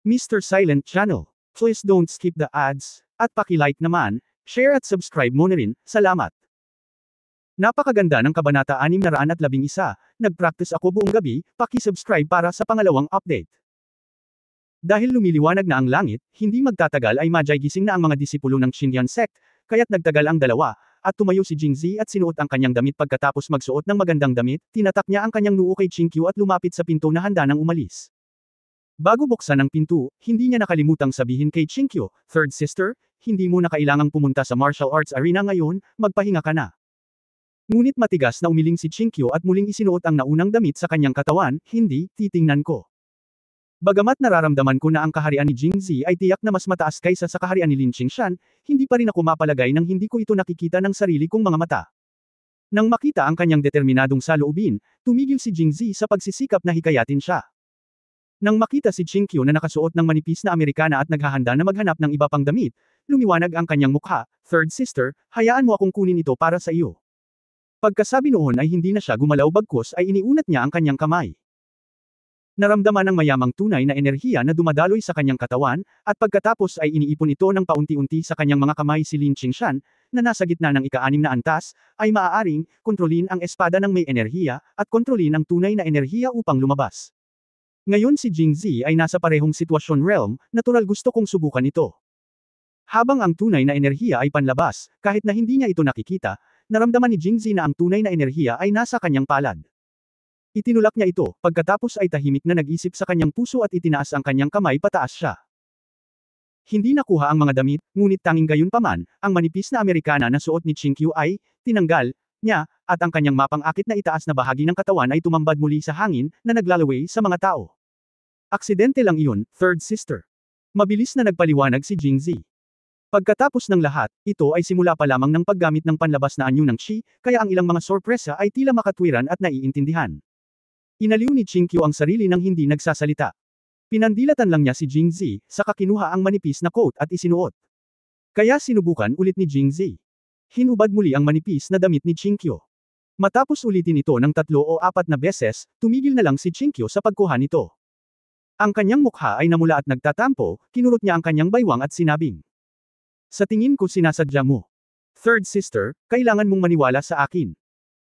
Mr. Silent Channel. Please don't skip the ads, at paki-like naman, share at subscribe mo na rin, salamat. Napakaganda ng Kabanata 611, nag-practice ako buong gabi, paki-subscribe para sa pangalawang update. Dahil lumiliwanag na ang langit, hindi magtatagal ay majigising na ang mga disipulo ng Xinjiang sect, kaya't nagtagal ang dalawa, at tumayo si Jingzi at sinuot ang kanyang damit pagkatapos magsuot ng magandang damit, tinatak niya ang kanyang noo kay Qingqiu at lumapit sa pinto na handa nang umalis. Bago buksan ang pinto, hindi niya nakalimutang sabihin kay Qingqiu, "Third sister, hindi mo na kailangang pumunta sa martial arts arena ngayon, magpahinga ka na." Ngunit matigas na umiling si Qingqiu at muling isinuot ang naunang damit sa kanyang katawan, "Hindi, titingnan ko." Bagamat nararamdaman ko na ang kaharian ni Jingzi ay tiyak na mas mataas kaysa sa kaharian ni Lin Qingshan, hindi pa rin ako mapalagay nang hindi ko ito nakikita ng sarili kong mga mata. Nang makita ang kanyang determinadong saloobin, tumigil si Jingzi sa pagsisikap na hikayatin siya. Nang makita si Qingqiu na nakasuot ng manipis na Amerikana at naghahanda na maghanap ng iba pang damit, lumiwanag ang kanyang mukha, "Third sister, hayaan mo akong kunin ito para sa iyo." Pagkasabi noon ay hindi na siya gumalaw bagkus ay iniunat niya ang kanyang kamay. Naramdaman ng mayamang tunay na enerhiya na dumadaloy sa kanyang katawan, at pagkatapos ay iniipon ito ng paunti-unti sa kanyang mga kamay si Lin Qingshan, na nasa gitna ng ika-6 na antas, ay maaaring kontrolin ang espada ng may enerhiya, at kontrolin ang tunay na enerhiya upang lumabas. Ngayon si Jingzi ay nasa parehong sitwasyon realm, natural gusto kong subukan ito. Habang ang tunay na enerhiya ay panlabas, kahit na hindi niya ito nakikita, naramdaman ni Jingzi na ang tunay na enerhiya ay nasa kanyang palad. Itinulak niya ito, pagkatapos ay tahimik na nag-isip sa kanyang puso at itinaas ang kanyang kamay pataas siya. Hindi nakuha ang mga damit, ngunit tanging gayon paman, ang manipis na Amerikana na suot ni Qingqiu ay, tinanggal, niya, at ang kanyang mapang-akit na itaas na bahagi ng katawan ay tumambad muli sa hangin, na naglalaway sa mga tao. Aksidente lang iyon, third sister. Mabilis na nagpaliwanag si Jingzi. Pagkatapos ng lahat, ito ay simula pa lamang ng paggamit ng panlabas na anyo ng qi, kaya ang ilang mga sorpresa ay tila makatwiran at naiintindihan. Inaliw ni Qingqiu ang sarili nang hindi nagsasalita. Pinandilatan lang niya si Jingzi, saka kinuha ang manipis na coat at isinuot. Kaya sinubukan ulit ni Jingzi. Hinubad muli ang manipis na damit ni Qingqiu. Matapos ulitin ito ng 3 o 4 na beses, tumigil na lang si Qingqiu sa pagkuha nito. Ang kanyang mukha ay namula at nagtatampo, kinurot niya ang kanyang baywang at sinabing, "Sa tingin ko sinasadya mo. Third sister, kailangan mong maniwala sa akin."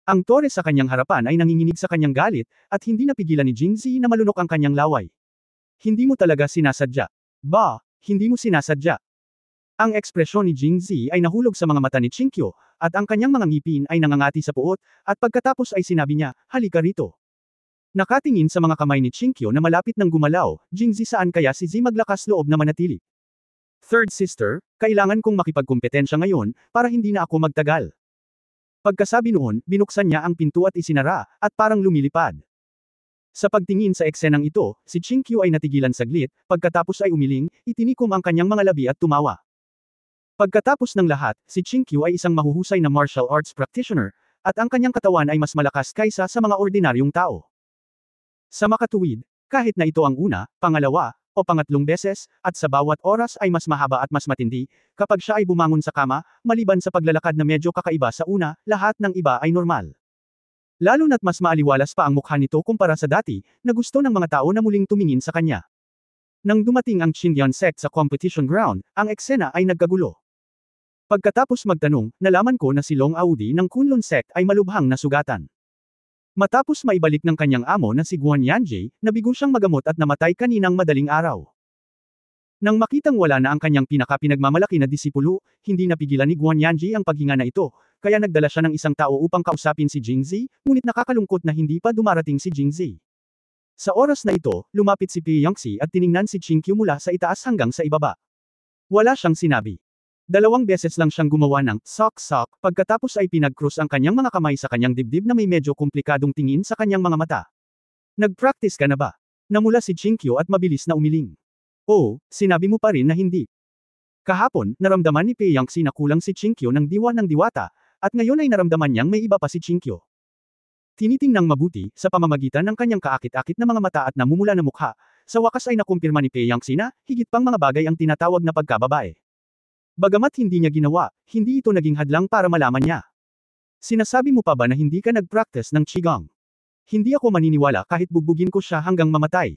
Ang tore sa kanyang harapan ay nanginginig sa kanyang galit, at hindi napigilan ni Jingzi na malunok ang kanyang laway. "Hindi mo talaga sinasadya. Ba, hindi mo sinasadya." Ang ekspresyon ni Jingzi ay nahulog sa mga mata ni Qingqiu, at ang kanyang mga ngipin ay nangangati sa puot, at pagkatapos ay sinabi niya, "Halika rito." Nakatingin sa mga kamay ni Qingqiu na malapit ng gumalaw, "Jingzi, saan kaya si Zi maglakas loob na manatili? Third sister, kailangan kong makipagkumpetensya ngayon, para hindi na ako magtagal." Pagkasabi noon, binuksan niya ang pinto at isinara, at parang lumilipad. Sa pagtingin sa eksenang ito, si Qingqiu ay natigilan saglit, pagkatapos ay umiling, itinikom ang kanyang mga labi at tumawa. Pagkatapos ng lahat, si Qingqiu ay isang mahuhusay na martial arts practitioner, at ang kanyang katawan ay mas malakas kaysa sa mga ordinaryong tao. Sa makatuwid, kahit na ito ang una, pangalawa, o pangatlong beses, at sa bawat oras ay mas mahaba at mas matindi, kapag siya ay bumangon sa kama, maliban sa paglalakad na medyo kakaiba sa una, lahat ng iba ay normal. Lalo na't mas maaliwalas pa ang mukha nito kumpara sa dati, na gusto ng mga tao na muling tumingin sa kanya. Nang dumating ang Xinjiang sect sa competition ground, ang eksena ay nagkagulo. Pagkatapos magtanong, nalaman ko na si Long Audi ng Kunlun sect ay malubhang nasugatan. Matapos maibalik ng kanyang amo na si Guan Yanjie, nabigo siyang magamot at namatay kaninang madaling araw. Nang makitang wala na ang kanyang pinagmamalaki na disipulo, hindi napigilan ni Guan Yanjie ang paghinga na ito, kaya nagdala siya ng isang tao upang kausapin si Jingzi, ngunit nakakalungkot na hindi pa dumarating si Jingzi. Sa oras na ito, lumapit si Pieyangxi at tiningnan si Qingqiu mula sa itaas hanggang sa ibaba. Wala siyang sinabi. 2 beses lang siyang gumawa ng sok-sok, pagkatapos ay pinag-cross ang kanyang mga kamay sa kanyang dibdib na may medyo komplikadong tingin sa kanyang mga mata. "Nag-practice ka na ba?" Namula si Qingqiu at mabilis na umiling. "Oo, sinabi mo pa rin na hindi." Kahapon, naramdaman ni Pieyangxi na kulang si Qingqiu ng diwa ng diwata, at ngayon ay naramdaman niyang may iba pa si Qingqiu. Tinitingnang mabuti, sa pamamagitan ng kanyang kaakit-akit na mga mata at namumula na mukha, sa wakas ay nakumpirma ni Pieyangxi na, higit pang mga bagay ang tinatawag na pagkababae. Bagamat hindi niya ginawa, hindi ito naging hadlang para malaman niya. "Sinasabi mo pa ba na hindi ka nag-practice ng Qigong? Hindi ako maniniwala kahit bugbugin ko siya hanggang mamatay."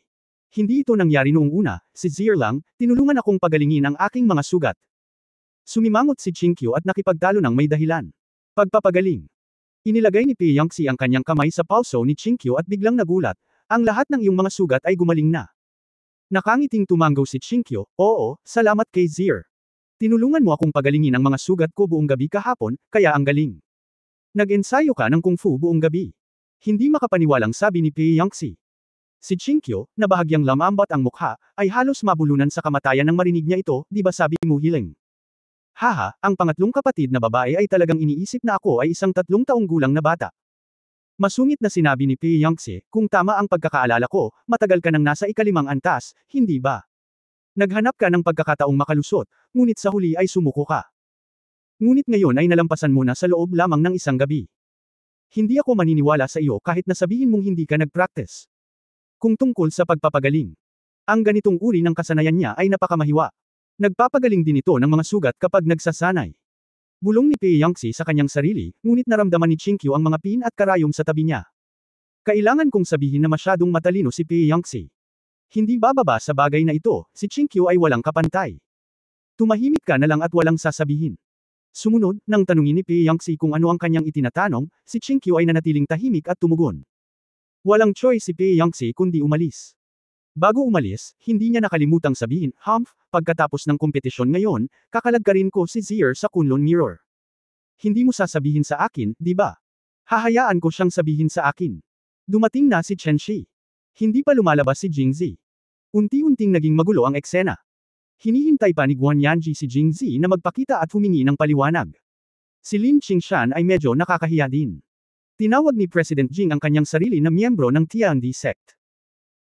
Hindi ito nangyari noong una, si Zier lang, tinulungan akong pagalingin ang aking mga sugat. Sumimangot si Chinkyu at nakipagtalo ng may dahilan. Pagpapagaling. Inilagay ni Pi Yangxi ang kanyang kamay sa palso ni Chinkyu at biglang nagulat, ang lahat ng iyong mga sugat ay gumaling na. Nakangiting tumanggaw si Chinkyu, oo, salamat kay Zier. Tinulungan mo akong pagalingin ang mga sugat ko buong gabi kahapon, kaya ang galing. Nag-ensayo ka ng kung fu buong gabi. Hindi makapaniwalang sabi ni Pi Yangxi. Si Chinkyu, na bahagyang lamambat ang mukha, ay halos mabulunan sa kamatayan nang marinig niya ito, di ba sabi mo hiling? Haha, ang pangatlong kapatid na babae ay talagang iniisip na ako ay isang 3 taong gulang na bata. Masungit na sinabi ni Pi Yangxi, kung tama ang pagkakaalala ko, matagal ka nang nasa ika-5 antas, hindi ba? Naghanap ka ng pagkakataong makalusot, ngunit sa huli ay sumuko ka. Ngunit ngayon ay nalampasan mo na sa loob lamang ng isang gabi. Hindi ako maniniwala sa iyo kahit na sabihin mong hindi ka nag-practice. Kung tungkol sa pagpapagaling. Ang ganitong uri ng kasanayan niya ay napakamahiwa. Nagpapagaling din ito ng mga sugat kapag nagsasanay. Bulong ni Pi Yangxi sa kanyang sarili, ngunit naramdaman ni Chinkyu ang mga pin at karayom sa tabi niya. Kailangan kong sabihin na masyadong matalino si Pi Yangxi. Hindi bababa sa bagay na ito, si Chinkyu ay walang kapantay. Tumahimik ka na lang at walang sasabihin. Sumunod, nang tanungin ni Pi Yangxi kung ano ang kanyang itinatanong, si Chinkyu ay nanatiling tahimik at tumugon. Walang choice si Pi Yangxi kundi umalis. Bago umalis, hindi niya nakalimutang sabihin, Humph, pagkatapos ng kompetisyon ngayon, kakalagkarin ko si Zier sa Kunlun Mirror. Hindi mo sasabihin sa akin, di ba? Hahayaan ko siyang sabihin sa akin. Dumating na si Chen Shi. Hindi pa lumalabas si Jingzi. Unti-unting naging magulo ang eksena. Hinihintay pa ni Guan Yanji si Jingzi na magpakita at humingi ng paliwanag. Si Lin Qingshan ay medyo nakakahiya din. Tinawag ni President Jing ang kanyang sarili na miyembro ng Tiandi sect.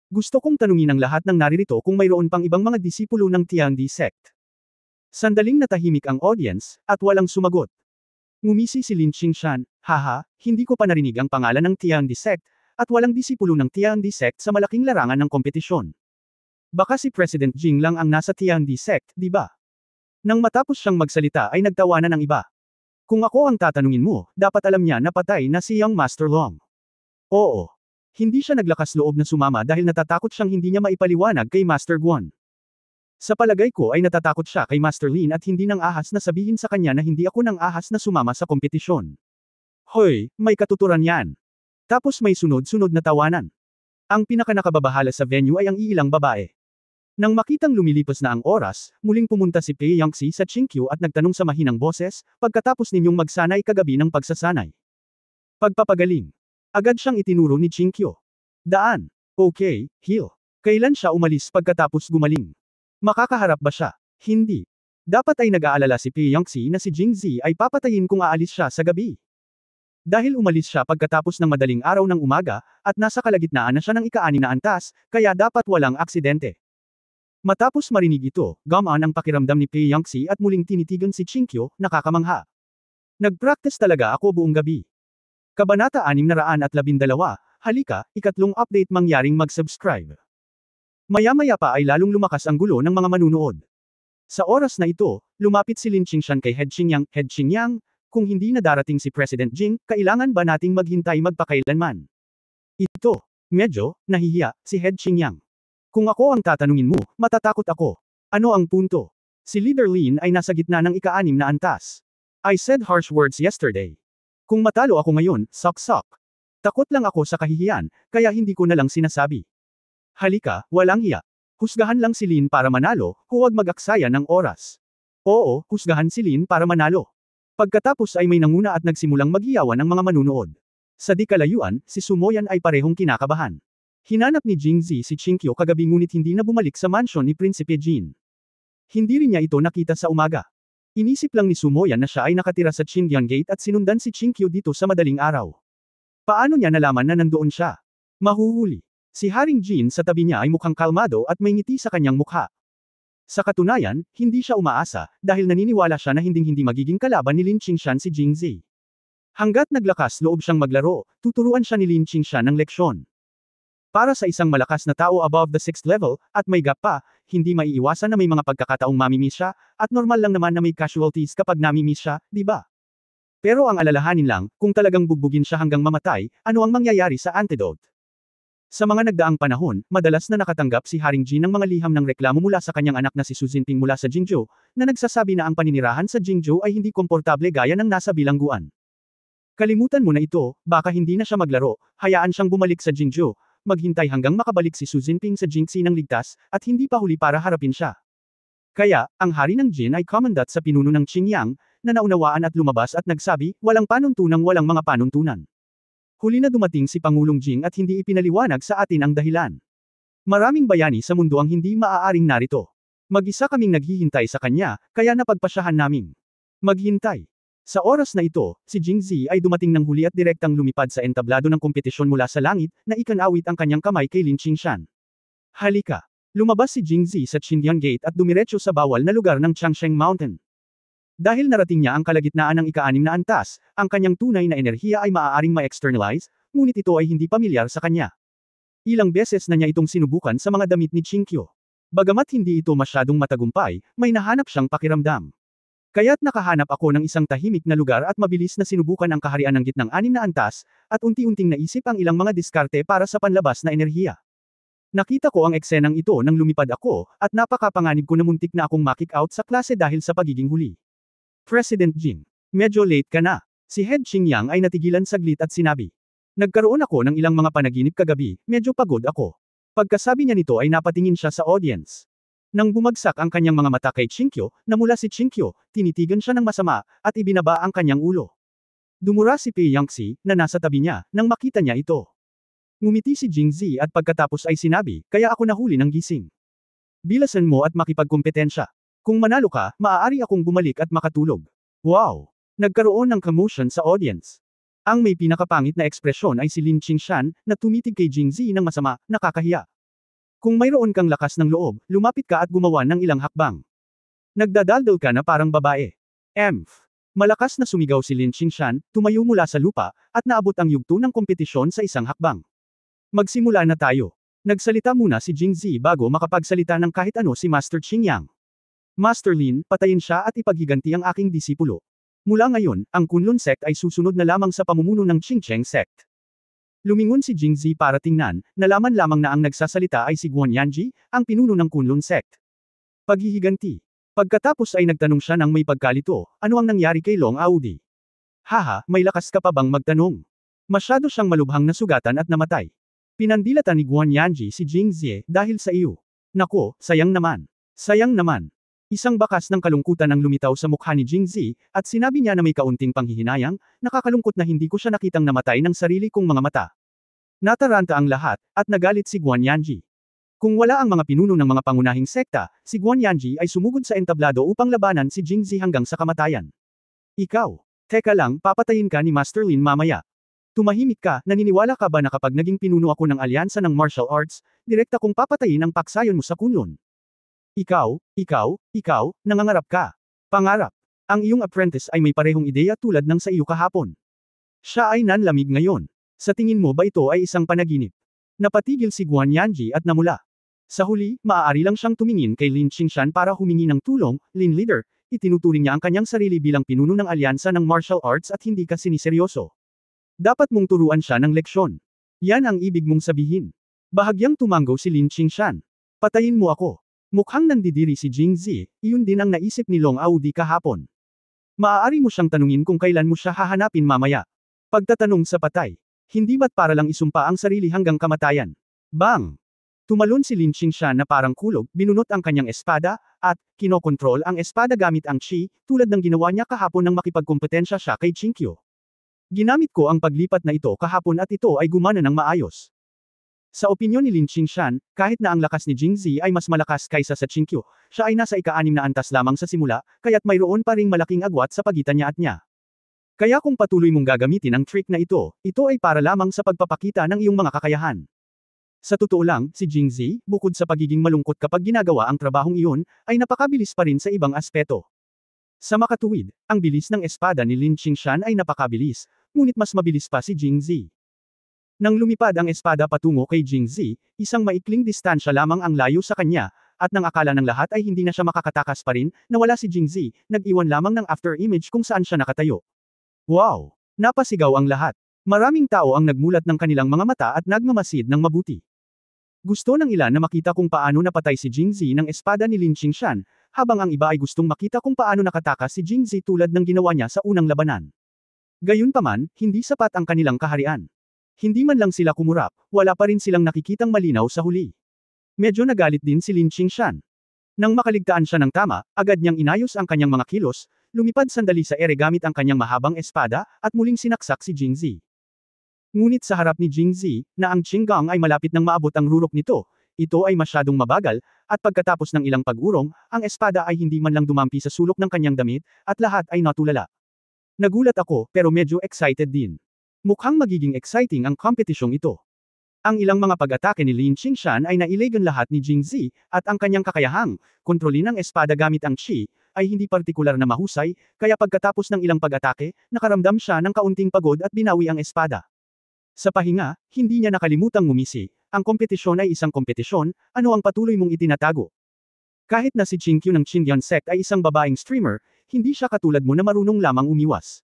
Gusto kong tanungin ang lahat ng naririto kung mayroon pang ibang mga disipulo ng Tiandi sect. Sandaling natahimik ang audience, at walang sumagot. Ngumisi si Lin Qingshan, haha, hindi ko pa narinig ang pangalan ng Tiandi sect, at walang disipulo ng Tiandi sect sa malaking larangan ng kompetisyon. Baka si President Jing lang ang nasa Tiandi sect, di ba? Nang matapos siyang magsalita ay nagtawanan ang iba. Kung ako ang tatanungin mo, dapat alam niya na patay na si Young Master Long. Oo. Hindi siya naglakas loob na sumama dahil natatakot siyang hindi niya maipaliwanag kay Master Guan. Sa palagay ko ay natatakot siya kay Master Lin at hindi nang ahas na sabihin sa kanya na hindi ako nang ahas na sumama sa kompetisyon. Hoy, may katuturan yan. Tapos may sunod-sunod na tawanan. Ang pinakanakababahala sa venue ay ang iilang babae. Nang makitang lumilipas na ang oras, muling pumunta si Pi Yangxi sa Chinkyu at nagtanong sa mahinang boses, pagkatapos ninyong magsanay kagabi ng pagsasanay. Pagpapagaling. Agad siyang itinuro ni Chinkyu. Daan. Okay, heel. Kailan siya umalis pagkatapos gumaling? Makakaharap ba siya? Hindi. Dapat ay nag-aalala si Pi Yangxi na si Jingzi ay papatayin kung aalis siya sa gabi. Dahil umalis siya pagkatapos ng madaling araw ng umaga, at nasa kalagitnaan na siya ng ika-6 na antas, kaya dapat walang aksidente. Matapos marinig ito, gumaan ang pakiramdam ni Pi Yangxi at muling tinitigan si Chinkyu, nakakamangha. Nag-practice talaga ako buong gabi. Kabanata 612, halika, ikatlong update mangyaring mag-subscribe. Maya-maya pa ay lalong lumakas ang gulo ng mga manunood. Sa oras na ito, lumapit si Lin Qingshan kay Head Xingyang, kung hindi na darating si President Jing, kailangan ba nating maghintay magpakailanman? Ito, medyo, nahihiya, si Head Xingyang. Kung ako ang tatanungin mo, matatakot ako. Ano ang punto? Si Leader Lin ay nasa gitna ng ika-6 na antas. I said harsh words yesterday. Kung matalo ako ngayon, sok-sok. Takot lang ako sa kahihiyan, kaya hindi ko na lang sinasabi. Halika, walang hiya. Husgahan lang si Lin para manalo, huwag mag-aksaya ng oras. Oo, husgahan si Lin para manalo. Pagkatapos ay may nanguna at nagsimulang maghiyawan ang mga manunood. Sa di kalayuan, si Sumoyan ay parehong kinakabahan. Hinanap ni Jingzi si Chinkyu kagabi ngunit hindi na bumalik sa mansyon ni Prinsipe Jin. Hindi rin niya ito nakita sa umaga. Inisip lang ni Sumoyan na siya ay nakatira sa Qingyan Gate at sinundan si Chinkyu dito sa madaling araw. Paano niya nalaman na nandoon siya? Mahuhuli. Si Haring Jin sa tabi niya ay mukhang kalmado at may ngiti sa kanyang mukha. Sa katunayan, hindi siya umaasa, dahil naniniwala siya na hinding-hindi magiging kalaban ni Lin Qingshan si Jingzi. Hanggat naglakas loob siyang maglaro, tuturuan siya ni Lin Qingshan ng leksyon. Para sa isang malakas na tao above the 6th level, at may gap pa, hindi maiiwasan na may mga pagkakataong mamimiss siya, at normal lang naman na may casualties kapag namimiss siya, di ba? Pero ang alalahanin lang, kung talagang bugbugin siya hanggang mamatay, ano ang mangyayari sa antidote? Sa mga nagdaang panahon, madalas na nakatanggap si Haring Jin ng mga liham ng reklamo mula sa kanyang anak na si Su Jinping mula sa Jingzhou, na nagsasabi na ang paninirahan sa Jingzhou ay hindi komportable gaya ng nasa bilangguan. Kalimutan mo na ito, baka hindi na siya maglaro, hayaan siyang bumalik sa Jingzhou, maghintay hanggang makabalik si Su Jinping sa Jingxi ng ligtas, at hindi pa huli para harapin siya. Kaya, ang hari ng Jin ay komandat sa pinuno ng Qingyang, na naunawaan at lumabas at nagsabi, walang panuntunang walang mga panuntunan. Huli na dumating si Pangulong Jing at hindi ipinaliwanag sa atin ang dahilan. Maraming bayani sa mundo ang hindi maaaring narito. Mag-isa kaming naghihintay sa kanya, kaya napagpasyahan naming maghintay. Sa oras na ito, si Jingzi ay dumating ng huli at direktang lumipad sa entablado ng kompetisyon mula sa langit, na ikanawit ang kanyang kamay kay Lin Qingshan. Halika! Lumabas si Jingzi sa Qindian Gate at dumiretso sa bawal na lugar ng Changsheng Mountain. Dahil narating niya ang kalagitnaan ng ika-6 na antas, ang kanyang tunay na enerhiya ay maaaring ma-externalize, ngunit ito ay hindi pamilyar sa kanya. Ilang beses na niya itong sinubukan sa mga damit ni Qingqiu. Bagamat hindi ito masyadong matagumpay, may nahanap siyang pakiramdam. Kaya't nakahanap ako ng isang tahimik na lugar at mabilis na sinubukan ang kaharian ng gitnang 6 na antas, at unti-unting naisip ang ilang mga diskarte para sa panlabas na enerhiya. Nakita ko ang eksenang ito nang lumipad ako, at napakapanganib ko na muntik na akong ma-kick out sa klase dahil sa pagiging huli. President Jing, medyo late ka na. Si Head Qingyang ay natigilan saglit at sinabi. Nagkaroon ako ng ilang mga panaginip kagabi, medyo pagod ako. Pagkasabi niya nito ay napatingin siya sa audience. Nang bumagsak ang kanyang mga mata kay Qingqiu, namula si Qingqiu, tinitigan siya ng masama, at ibinaba ang kanyang ulo. Dumura si Pei Yangxi, na nasa tabi niya, nang makita niya ito. Ngumiti si Jingzi at pagkatapos ay sinabi, kaya ako nahuli ng gising. Bilasan mo at makipagkompetensya. Kung manalo ka, maaari akong bumalik at makatulog. Wow! Nagkaroon ng commotion sa audience. Ang may pinakapangit na ekspresyon ay si Lin Qingshan, na tumitig kay Jingzi ng masama, nakakahiya. Kung mayroon kang lakas ng loob, lumapit ka at gumawa ng ilang hakbang. Nagdadaldal ka na parang babae. Emph. Malakas na sumigaw si Lin Qingshan, tumayo mula sa lupa, at naabot ang yugto ng kompetisyon sa isang hakbang. Magsimula na tayo. Nagsalita muna si Jingzi bago makapagsalita ng kahit ano si Master Qingyang. Master Lin, patayin siya at ipaghiganti ang aking disipulo. Mula ngayon, ang Kunlun Sect ay susunod na lamang sa pamumuno ng Qingcheng Sect. Lumingon si Jingzi para tingnan, nalaman lamang na ang nagsasalita ay si Guan Yanji, ang pinuno ng Kunlun Sect. Paghihiganti. Pagkatapos ay nagtanong siya ng may pagkalito, ano ang nangyari kay Long Audi? Haha, may lakas ka pa bang magtanong? Masyado siyang malubhang nasugatan at namatay. Pinandilatan ni Guan Yanji si Jingzi dahil sa iyo. Nako, sayang naman. Sayang naman. Isang bakas ng kalungkutan ang lumitaw sa mukha ni Jingzi, at sinabi niya na may kaunting panghihinayang, nakakalungkot na hindi ko siya nakitang namatay ng sarili kong mga mata. Nataranta ang lahat, at nagalit si Guan Yanji. Kung wala ang mga pinuno ng mga pangunahing sekta, si Guan Yanji ay sumugod sa entablado upang labanan si Jingzi hanggang sa kamatayan. Ikaw. Teka lang, papatayin ka ni Master Lin mamaya. Tumahimik ka, naniniwala ka ba na kapag naging pinuno ako ng alyansa ng martial arts, direkta kong papatayin ang paksayon mo sa Kunlun? Ikaw, nangangarap ka. Pangarap. Ang iyong apprentice ay may parehong ideya tulad ng sa iyo kahapon. Siya ay nanlamig ngayon. Sa tingin mo ba ito ay isang panaginip? Napatigil si Guan Yanji at namula. Sa huli, maaari lang siyang tumingin kay Lin Qingshan para humingi ng tulong. Lin Leader, itinuturing niya ang kanyang sarili bilang pinuno ng alyansa ng martial arts at hindi ka siniseryoso. Dapat mong turuan siya ng leksyon. Yan ang ibig mong sabihin. Bahagyang tumango si Lin Qingshan. Patayin mo ako. Mukhang nandidiri si Jingzi, iyon din ang naisip ni Long Audi kahapon. Maaari mo siyang tanungin kung kailan mo siya hahanapin mamaya. Pagtatanong sa patay. Hindi ba't para lang isumpa ang sarili hanggang kamatayan? Bang! Tumalon si Lin Qingshan na parang kulog, binunot ang kanyang espada, at kinokontrol ang espada gamit ang chi, tulad ng ginawa niya kahapon nang makipagkompetensya siya kay Qingqiu. Ginamit ko ang paglipat na ito kahapon at ito ay gumana ng maayos. Sa opinyon ni Lin Qingshan, kahit na ang lakas ni Jingzi ay mas malakas kaysa sa Qingqiu, siya ay nasa ika-6 na antas lamang sa simula, kaya't mayroon pa ring malaking agwat sa pagitan niya at niya. Kaya kung patuloy mong gagamitin ang trick na ito ay para lamang sa pagpapakita ng iyong mga kakayahan. Sa totoo lang, si Jingzi, bukod sa pagiging malungkot kapag ginagawa ang trabahong iyon, ay napakabilis pa rin sa ibang aspeto. Sa makatuwid, ang bilis ng espada ni Lin Qingshan ay napakabilis, ngunit mas mabilis pa si Jingzi. Nang lumipad ang espada patungo kay Jingzi, isang maikling distansya lamang ang layo sa kanya, at nang akala ng lahat ay hindi na siya makakatakas pa rin, nawala si Jingzi, nag-iwan lamang ng after image kung saan siya nakatayo. Wow! Napasigaw ang lahat. Maraming tao ang nagmulat ng kanilang mga mata at nagmamasid ng mabuti. Gusto ng ilan na makita kung paano napatay si Jingzi ng espada ni Lin Qingshan, habang ang iba ay gustong makita kung paano nakatakas si Jingzi tulad ng ginawa niya sa unang labanan. Gayunpaman, hindi sapat ang kanilang kaharian. Hindi man lang sila kumurap, wala pa rin silang nakikitang malinaw sa huli. Medyo nagalit din si Lin Qingshan. Nang makaligtaan siya ng tama, agad niyang inayos ang kanyang mga kilos, lumipad sandali sa ere gamit ang kanyang mahabang espada, at muling sinaksak si Jingzi. Ngunit sa harap ni Jingzi, na ang Qinggang ay malapit nang maabot ang rurok nito, ito ay masyadong mabagal, at pagkatapos ng ilang pag-urong, ang espada ay hindi man lang dumampi sa sulok ng kanyang damit, at lahat ay natulala. Nagulat ako, pero medyo excited din. Mukhang magiging exciting ang kompetisyong ito. Ang ilang mga pag-atake ni Lin Qingshan ay nailagan lahat ni Jingzi, at ang kanyang kakayahang kontrolin ang espada gamit ang Qi, ay hindi partikular na mahusay, kaya pagkatapos ng ilang pag-atake, nakaramdam siya ng kaunting pagod at binawi ang espada. Sa pahinga, hindi niya nakalimutang ngumisi, ang kompetisyon ay isang kompetisyon, ano ang patuloy mong itinatago? Kahit na si Qingqiu ng Qingyan Sect ay isang babaeng streamer, hindi siya katulad mo na marunong lamang umiwas.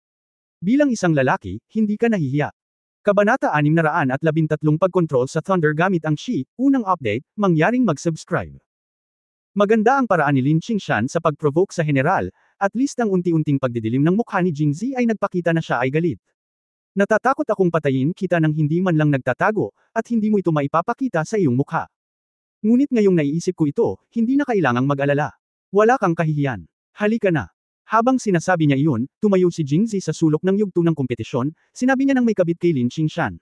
Bilang isang lalaki, hindi ka nahihiya. Kabanata 613 Pagkontrol sa Thunder gamit ang Qi, unang update, mangyaring mag-subscribe. Maganda ang paraan ni Lin Qingshan sa pag-provoke sa general, at least ang unti-unting pagdidilim ng mukha ni Jingzi ay nagpakita na siya ay galit. Natatakot akong patayin kita nang hindi man lang nagtatago, at hindi mo ito maipapakita sa iyong mukha. Ngunit ngayong naiisip ko ito, hindi na kailangang mag-alala. Wala kang kahihiyan. Halika na. Habang sinasabi niya iyon, tumayo si Jingzi sa sulok ng yugto ng kompetisyon, sinabi niya ng may kabit kay Lin Qingshan.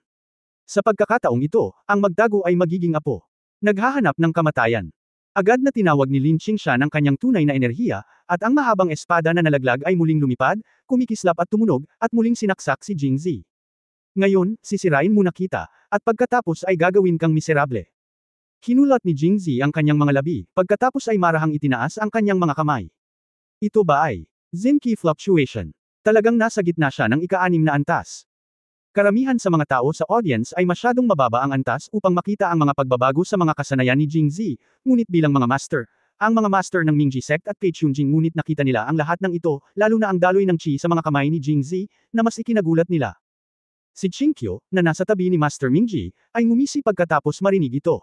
Sa pagkakataong ito, ang magtago ay magiging apo. Naghahanap ng kamatayan. Agad na tinawag ni Lin Qingshan ang kanyang tunay na enerhiya, at ang mahabang espada na nalaglag ay muling lumipad, kumikislap at tumunog, at muling sinaksak si Jingzi. Ngayon, sisirain mo na kita, at pagkatapos ay gagawin kang miserable. Kinulat ni Jingzi ang kanyang mga labi, pagkatapos ay marahang itinaas ang kanyang mga kamay. Ito ba ay Zinki Fluctuation? Talagang nasa gitna siya ng ika-6 na antas. Karamihan sa mga tao sa audience ay masyadong mababa ang antas upang makita ang mga pagbabago sa mga kasanayan ni Jingzi, ngunit bilang mga master, ang mga master ng Mingji Sect at kay Chunjing ngunit nakita nila ang lahat ng ito, lalo na ang daloy ng Qi sa mga kamay ni Jingzi, na mas ikinagulat nila. Si Qingqiu, na nasa tabi ni Master Mingji, ay ngumisi pagkatapos marinig ito.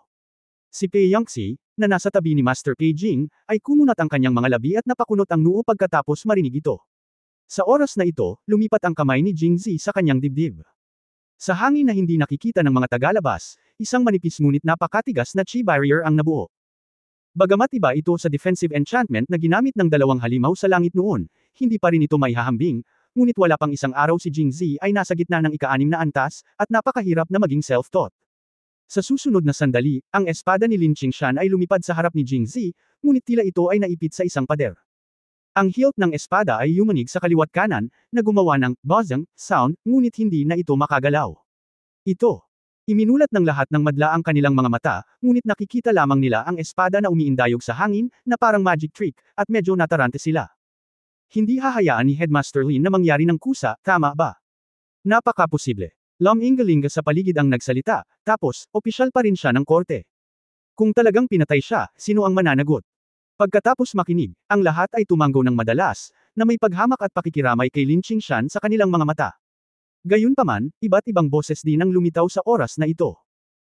Si Pei Yangxi, na nasa tabi ni Master Pei Jing, ay kumunat ang kanyang mga labi at napakunot ang noo pagkatapos marinig ito. Sa oras na ito, lumipat ang kamay ni Jingzi sa kanyang dibdib. Sa hangin na hindi nakikita ng mga tagalabas, isang manipis ngunit napakatigas na Qi barrier ang nabuo. Bagamat iba ito sa defensive enchantment na ginamit ng dalawang halimaw sa langit noon, hindi pa rin ito maihahambing, ngunit wala pang isang araw si Jingzi ay nasa gitna ng ika-6 na antas, at napakahirap na maging self-taught. Sa susunod na sandali, ang espada ni Lin Qingshan ay lumipad sa harap ni Jingzi, ngunit tila ito ay naipit sa isang pader. Ang hilt ng espada ay yumanig sa kaliwat kanan, na gumawa ng buzzing sound, ngunit hindi na ito makagalaw. Ito. Iminulat ng lahat ng madla ang kanilang mga mata, ngunit nakikita lamang nila ang espada na umiindayog sa hangin, na parang magic trick, at medyo natarante sila. Hindi hahayaan ni Headmaster Lin na mangyari ng kusa, tama ba? Napaka-posible. Lam-ingalinga sa paligid ang nagsalita, tapos, opisyal pa rin siya ng korte. Kung talagang pinatay siya, sino ang mananagot? Pagkatapos makinig, ang lahat ay tumango ng madalas, na may paghamak at pakikiramay kay Lin Qingshan sa kanilang mga mata. Gayunpaman, iba't ibang boses din ang lumitaw sa oras na ito.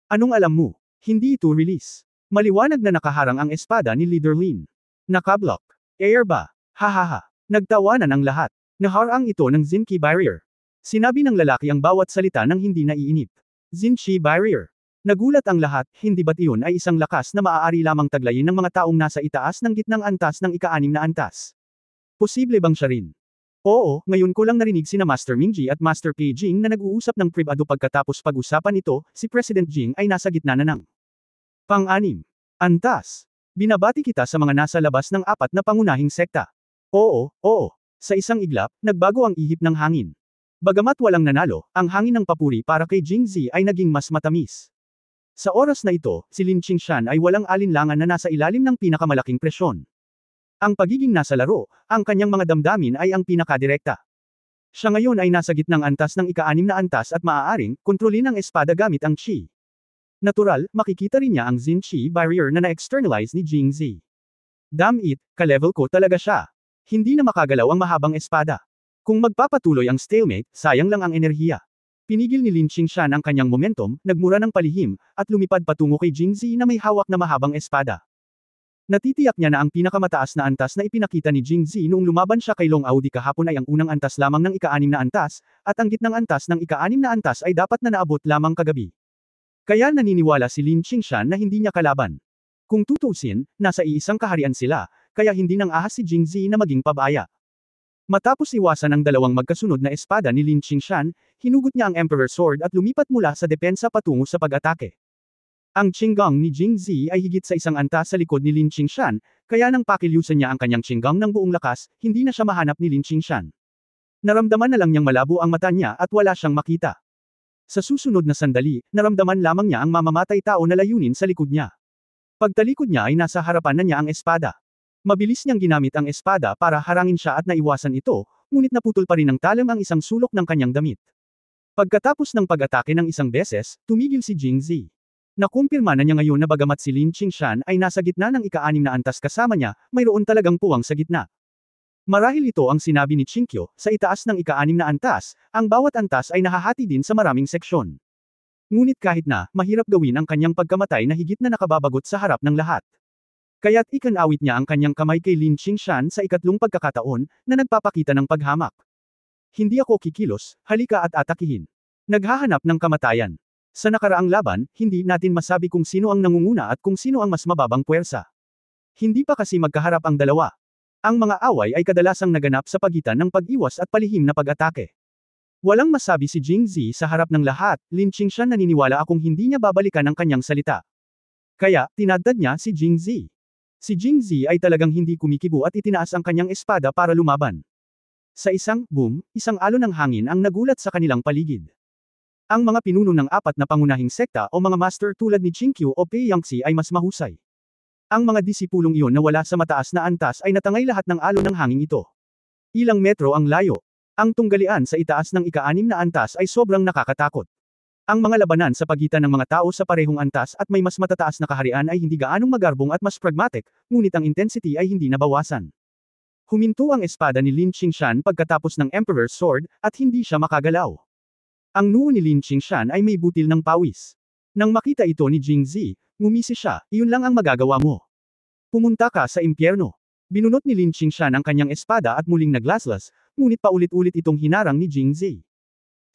Anong alam mo? Hindi ito release. Maliwanag na nakaharang ang espada ni Leader Lin. Nakablock. Air ba? Hahaha. Nagtawanan ang lahat. Naharang ito ng Zinki Barrier. Sinabi ng lalaki ang bawat salita nang hindi naiinip. Zinki Barrier. Nagulat ang lahat, hindi ba't iyon ay isang lakas na maaari lamang taglayin ng mga taong nasa itaas ng gitnang antas ng ika-6 na antas? Posible bang siya rin? Oo, ngayon ko lang narinig sina Master Mingji at Master Pei Jing na nag-uusap ng pribado pagkatapos pag-usapan ito, si President Jing ay nasa gitna na ng pang-6 antas. Binabati kita sa mga nasa labas ng 4 na pangunahing sekta. Oo. Sa isang iglap, nagbago ang ihip ng hangin. Bagamat walang nanalo, ang hangin ng papuri para kay Jingzi ay naging mas matamis. Sa oras na ito, si Lin Qingshan ay walang alinlangan na nasa ilalim ng pinakamalaking presyon. Ang pagiging nasa laro, ang kanyang mga damdamin ay ang pinakadirekta. Siya ngayon ay nasa gitnang antas ng ika-6 na antas at maaaring kontrolin ang espada gamit ang Qi. Natural, makikita rin niya ang Zin Qi barrier na na-externalize ni Jingzi. Damn it, ka-level ko talaga siya. Hindi na makagalaw ang mahabang espada. Kung magpapatuloy ang stalemate, sayang lang ang enerhiya. Pinigil ni Lin Qingshan ang kanyang momentum, nagmura ng palihim, at lumipad patungo kay Jingzi na may hawak na mahabang espada. Natitiyak niya na ang pinakamataas na antas na ipinakita ni Jingzi noong lumaban siya kay Long Audi kahapon ay ang unang antas lamang ng ika-6 na antas, at ang gitnang antas ng ika-6 na antas ay dapat na naabot lamang kagabi. Kaya naniniwala si Lin Qingshan na hindi niya kalaban. Kung tutusin, nasa iisang kaharian sila, kaya hindi nang ahas si Jingzi na maging pabaya. Matapos iwasan ang dalawang magkasunod na espada ni Lin Qingshan, hinugot niya ang Emperor Sword at lumipat mula sa depensa patungo sa pag-atake. Ang Qinggang ni Jingzi ay higit sa isang antas sa likod ni Lin Qingshan, kaya nang pakilyusan niya ang kanyang Qinggang ng buong lakas, hindi na siya mahanap ni Lin Qingshan. Naramdaman na lang niyang malabo ang mata niya at wala siyang makita. Sa susunod na sandali, naramdaman lamang niya ang mamamatay tao na layunin sa likod niya. Pagtalikod niya ay nasa harapan na niya ang espada. Mabilis niyang ginamit ang espada para harangin siya at naiwasan ito, ngunit naputol pa rin ng talim ang isang sulok ng kanyang damit. Pagkatapos ng pag-atake ng isang beses, tumigil si Jingzi. Nakumpirma na niya ngayon na bagamat si Lin Qingshan ay nasa gitna ng ika-6 na antas kasama niya, mayroon talagang puwang sa gitna. Marahil ito ang sinabi ni Qingqiu, sa itaas ng ika-6 na antas, ang bawat antas ay nahahati din sa maraming seksyon. Ngunit kahit na, mahirap gawin ang kanyang pagkamatay na higit na nakababagot sa harap ng lahat. Kaya't ikanawit niya ang kanyang kamay kay Lin Qingshan sa ikatlong pagkakataon, na nagpapakita ng paghamak. Hindi ako kikilos, halika at atakihin. Naghahanap ng kamatayan. Sa nakaraang laban, hindi natin masabi kung sino ang nangunguna at kung sino ang mas mababang puwersa. Hindi pa kasi magkaharap ang dalawa. Ang mga away ay kadalasang naganap sa pagitan ng pag-iwas at palihim na pag-atake. Walang masabi si Jingzi sa harap ng lahat, Lin Qingshan naniniwala akong hindi niya babalikan ang kanyang salita. Kaya, tinadtad niya si Jingzi. Si Jingzi ay talagang hindi kumikibo at itinaas ang kanyang espada para lumaban. Sa isang boom, isang alon ng hangin ang nagulat sa kanilang paligid. Ang mga pinuno ng apat na pangunahing sekta o mga master tulad ni Qingqiu o Pei Yangtze ay mas mahusay. Ang mga disipulong iyon na wala sa mataas na antas ay natangay lahat ng alon ng hangin ito. Ilang metro ang layo. Ang tunggalian sa itaas ng ika-6 na antas ay sobrang nakakatakot. Ang mga labanan sa pagitan ng mga tao sa parehong antas at may mas matataas na kaharian ay hindi gaanong magarbong at mas pragmatic, ngunit ang intensity ay hindi nabawasan. Huminto ang espada ni Lin Qingshan pagkatapos ng Emperor's Sword, at hindi siya makagalaw. Ang noo ni Lin Qingshan ay may butil ng pawis. Nang makita ito ni Jingzi, ngumisi siya, iyon lang ang magagawa mo. Pumunta ka sa impyerno. Binunot ni Lin Qingshan ang kanyang espada at muling naglaslas, ngunit paulit-ulit itong hinarang ni Jingzi.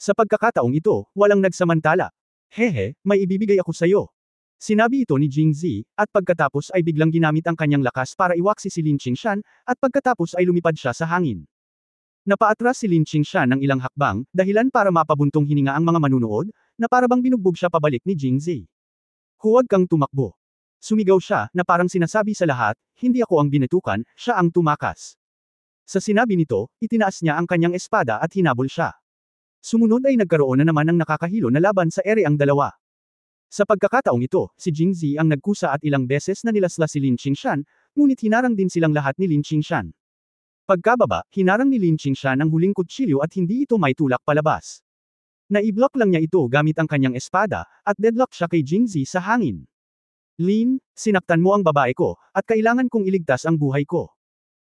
Sa pagkakataong ito, walang nagsamantala. Hehe, may ibibigay ako sayo. Sinabi ito ni Jingzi, at pagkatapos ay biglang ginamit ang kanyang lakas para iwaksi si Lin Qingshan, at pagkatapos ay lumipad siya sa hangin. Napaatras si Lin Qingshan ng ilang hakbang, dahilan para mapabuntong hininga ang mga manunood, na parabang binugbog siya pabalik ni Jingzi. Huwag kang tumakbo. Sumigaw siya, na parang sinasabi sa lahat, hindi ako ang binutukan, siya ang tumakas. Sa sinabi nito, itinaas niya ang kanyang espada at hinabol siya. Sumunod ay nagkaroon na naman ng nakakahilo na laban sa ere ang dalawa. Sa pagkakataong ito, si Jingzi ang nagkusa at ilang beses na nilasla si Lin Qingshan, ngunit hinarang din silang lahat ni Lin Qingshan. Pagkababa, hinarang ni Lin Qingshan ang huling kutsilyo at hindi ito maitulak palabas. Naiblock lang niya ito gamit ang kanyang espada, at deadlock siya kay Jingzi sa hangin. Lin, sinaktan mo ang babae ko, at kailangan kong iligtas ang buhay ko.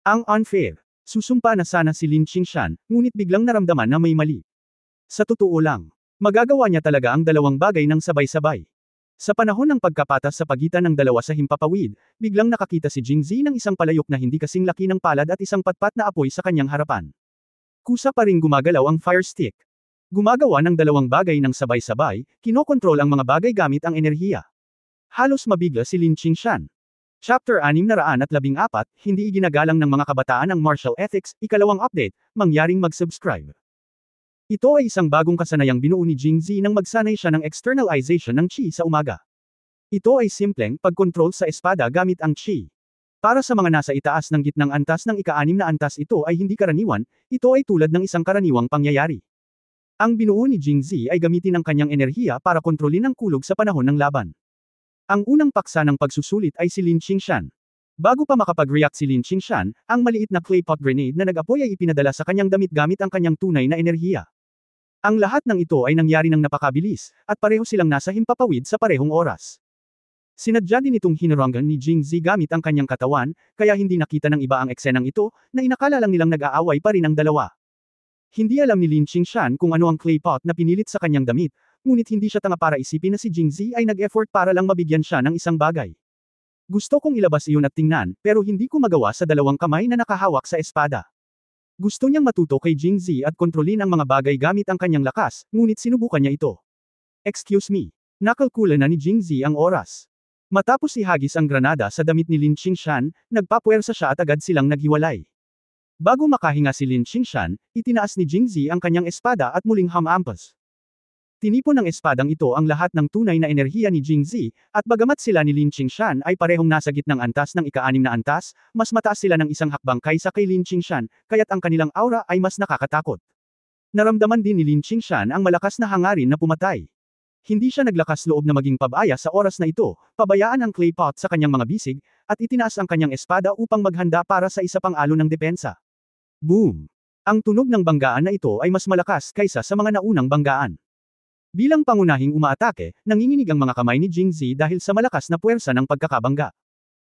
Ang unfair. Susumpa na sana si Lin Qingshan, ngunit biglang naramdaman na may mali. Sa totoo lang, magagawa niya talaga ang dalawang bagay ng sabay-sabay. Sa panahon ng pagkapatas sa pagitan ng dalawa sa himpapawid, biglang nakakita si Jingzi ng isang palayok na hindi kasing laki ng palad at isang patpat na apoy sa kanyang harapan. Kusa pa ring gumagalaw ang fire stick. Gumagawa ng dalawang bagay ng sabay-sabay, kinokontrol ang mga bagay gamit ang enerhiya. Halos mabigla si Lin Qingshan. Chapter 614, hindi iginagalang ng mga kabataan ang martial ethics, ikalawang update, mangyaring mag-subscribe. Ito ay isang bagong kasanayang binuo ni Jingzi nang magsanay siya ng externalization ng chi sa umaga. Ito ay simpleng pagkontrol sa espada gamit ang chi. Para sa mga nasa itaas ng gitnang antas ng ika-6 na antas ito ay hindi karaniwan, ito ay tulad ng isang karaniwang pangyayari. Ang binuo ni Jingzi ay gamitin ang kanyang enerhiya para kontrolin ang kulog sa panahon ng laban. Ang unang paksa ng pagsusulit ay si Lin Qingshan. Bago pa makapag-react si Lin Qingshan, ang maliit na clay pot grenade na nag-apoy ay ipinadala sa kanyang damit gamit ang kanyang tunay na enerhiya. Ang lahat ng ito ay nangyari ng napakabilis, at pareho silang nasa himpapawid sa parehong oras. Sinadya din itong hinarangan ni Jingzi gamit ang kanyang katawan, kaya hindi nakita ng iba ang eksenang ito, na inakala lang nilang nag-aaway pa rin ang dalawa. Hindi alam ni Lin Qingshan kung ano ang clay pot na pinilit sa kanyang damit, ngunit hindi siya tanga para isipin na si Jingzi ay nag-effort para lang mabigyan siya ng isang bagay. Gusto kong ilabas iyon at tingnan, pero hindi ko magawa sa dalawang kamay na nakahawak sa espada. Gusto niyang matuto kay Jingzi at kontrolin ang mga bagay gamit ang kanyang lakas, ngunit sinubukan niya ito. Excuse me. Nakalkula na ni Jingzi ang oras. Matapos ihagis ang granada sa damit ni Lin Qingshan, nagpapuwersa siya at agad silang naghiwalay. Bago makahinga si Lin Qingshan, itinaas ni Jingzi ang kanyang espada at muling hamampas. Tinipon ng espadang ito ang lahat ng tunay na enerhiya ni Jingzi, at bagamat sila ni Lin Qingshan ay parehong nasa gitnang antas ng ika-6 na antas, mas mataas sila ng isang hakbang kaysa kay Lin Qingshan, kaya't ang kanilang aura ay mas nakakatakot. Naramdaman din ni Lin Qingshan ang malakas na hangarin na pumatay. Hindi siya naglakas loob na maging pabaya sa oras na ito, pabayaan ang clay pot sa kanyang mga bisig, at itinaas ang kanyang espada upang maghanda para sa isa pang alon ng depensa. Boom! Ang tunog ng banggaan na ito ay mas malakas kaysa sa mga naunang banggaan. Bilang pangunahing umaatake, nanginginig ang mga kamay ni Jingzi dahil sa malakas na puwersa ng pagkakabangga.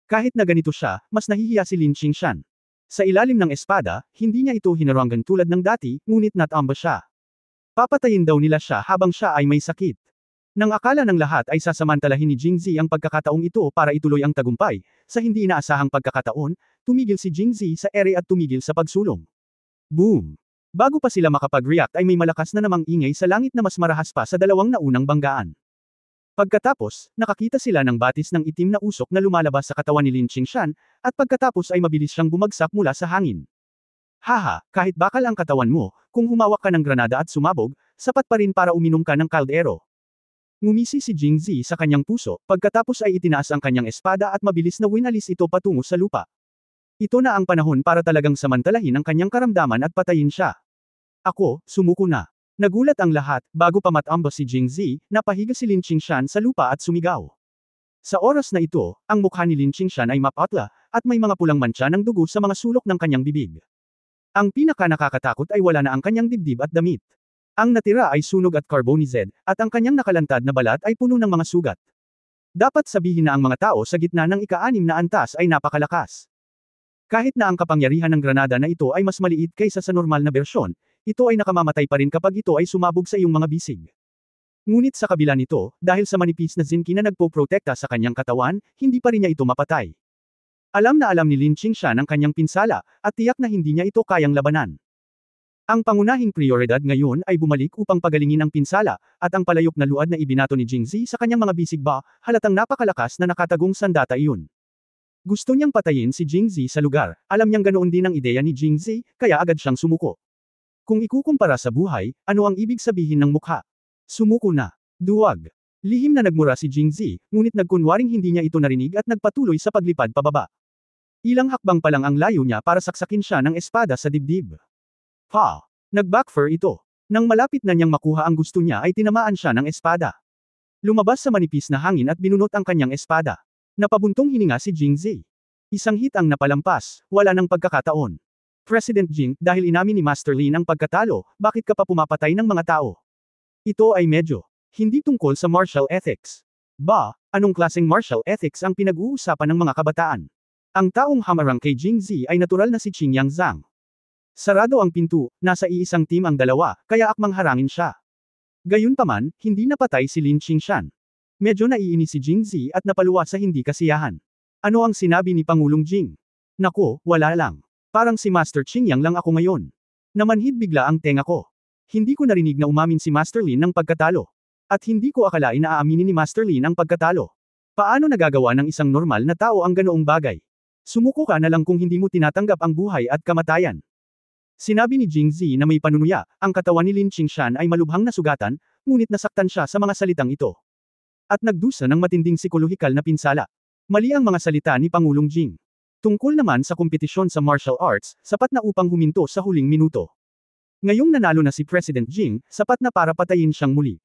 Kahit na ganito siya, mas nahihiya si Lin Qingshan. Sa ilalim ng espada, hindi niya ito hinaranggan tulad ng dati, ngunit natamba siya. Papatayin daw nila siya habang siya ay may sakit. Nang akala ng lahat ay sasamantalahin ni Jingzi ang pagkakataong ito para ituloy ang tagumpay, sa hindi inaasahang pagkakataon, tumigil si Jingzi sa ere at tumigil sa pagsulong. Boom! Bago pa sila makapag-react ay may malakas na namang ingay sa langit na mas marahas pa sa dalawang naunang banggaan. Pagkatapos, nakakita sila ng batis ng itim na usok na lumalabas sa katawan ni Lin Qingshan, at pagkatapos ay mabilis siyang bumagsak mula sa hangin. Haha, kahit bakal ang katawan mo, kung humawak ka ng granada at sumabog, sapat pa rin para uminom ka ng kaldero. Ngumisi si Jingzi sa kanyang puso, pagkatapos ay itinaas ang kanyang espada at mabilis na winalis ito patungo sa lupa. Ito na ang panahon para talagang samantalahin ang kanyang karamdaman at patayin siya. Ako, sumuko na. Nagulat ang lahat, bago pa matambas si Jingzi, napahiga si Lin Qingshan sa lupa at sumigaw. Sa oras na ito, ang mukha ni Lin Qingshan ay mapatla, at may mga pulang mantsa ng dugo sa mga sulok ng kanyang bibig. Ang pinaka-nakakatakot ay wala na ang kanyang dibdib at damit. Ang natira ay sunog at carbonized, at ang kanyang nakalantad na balat ay puno ng mga sugat. Dapat sabihin na ang mga tao sa gitna ng ika-6 na antas ay napakalakas. Kahit na ang kapangyarihan ng granada na ito ay mas maliit kaysa sa normal na bersyon, ito ay nakamamatay pa rin kapag ito ay sumabog sa iyong mga bisig. Ngunit sa kabila nito, dahil sa manipis na zinki na nagpoprotekta sa kanyang katawan, hindi pa rin niya ito mapatay. Alam na alam ni Lin Qingshan ang kanyang pinsala, at tiyak na hindi niya ito kayang labanan. Ang pangunahing prioridad ngayon ay bumalik upang pagalingin ang pinsala, at ang palayok na luad na ibinato ni Jingzi sa kanyang mga bisig ba, halatang napakalakas na nakatagong sandata iyon. Gusto niyang patayin si Jingzi sa lugar, alam niyang ganoon din ang ideya ni Jingzi, kaya agad siyang sumuko. Kung ikukumpara sa buhay, ano ang ibig sabihin ng mukha? Sumuko na. Duwag. Lihim na nagmura si Jingzi, ngunit nagkunwaring hindi niya ito narinig at nagpatuloy sa paglipad pababa. Ilang hakbang pa lang ang layo niya para saksakin siya ng espada sa dibdib. Ha! Nag-backfire ito. Nang malapit na niyang makuha ang gusto niya ay tinamaan siya ng espada. Lumabas sa manipis na hangin at binunot ang kanyang espada. Napabuntong hininga si Jingzi. Isang hit ang napalampas, wala nang pagkakataon. President Jing, dahil inamin ni Master Lin ang pagkatalo, bakit ka pa pumapatay ng mga tao? Ito ay medyo hindi tungkol sa martial ethics. Ba, anong klaseng martial ethics ang pinag-uusapan ng mga kabataan? Ang taong hamarang kay Jingzi ay natural na si Qingyang Zhang. Sarado ang pinto, nasa iisang team ang dalawa, kaya akmang harangin siya. Gayunpaman, hindi napatay si Lin Qingshan. Medyo naiinis si Jingzi at napaluwa sa hindi kasiyahan. Ano ang sinabi ni Pangulong Jing? Nako, wala lang. Parang si Master Qingyang lang ako ngayon. Namanhid bigla ang tenga ko. Hindi ko narinig na umamin si Master Lin ng pagkatalo. At hindi ko akalain na aaminin ni Master Lin ang pagkatalo. Paano nagagawa ng isang normal na tao ang ganoong bagay? Sumuko ka na lang kung hindi mo tinatanggap ang buhay at kamatayan. Sinabi ni Jingzi na may panunuya, ang katawan ni Lin Qingshan ay malubhang nasugatan, ngunit nasaktan siya sa mga salitang ito. At nagdusa ng matinding psikolohikal na pinsala. Mali ang mga salita ni Pangulong Jing. Tungkol naman sa kompetisyon sa martial arts, sapat na upang huminto sa huling minuto. Ngayong nanalo na si President Jing, sapat na para patayin siyang muli.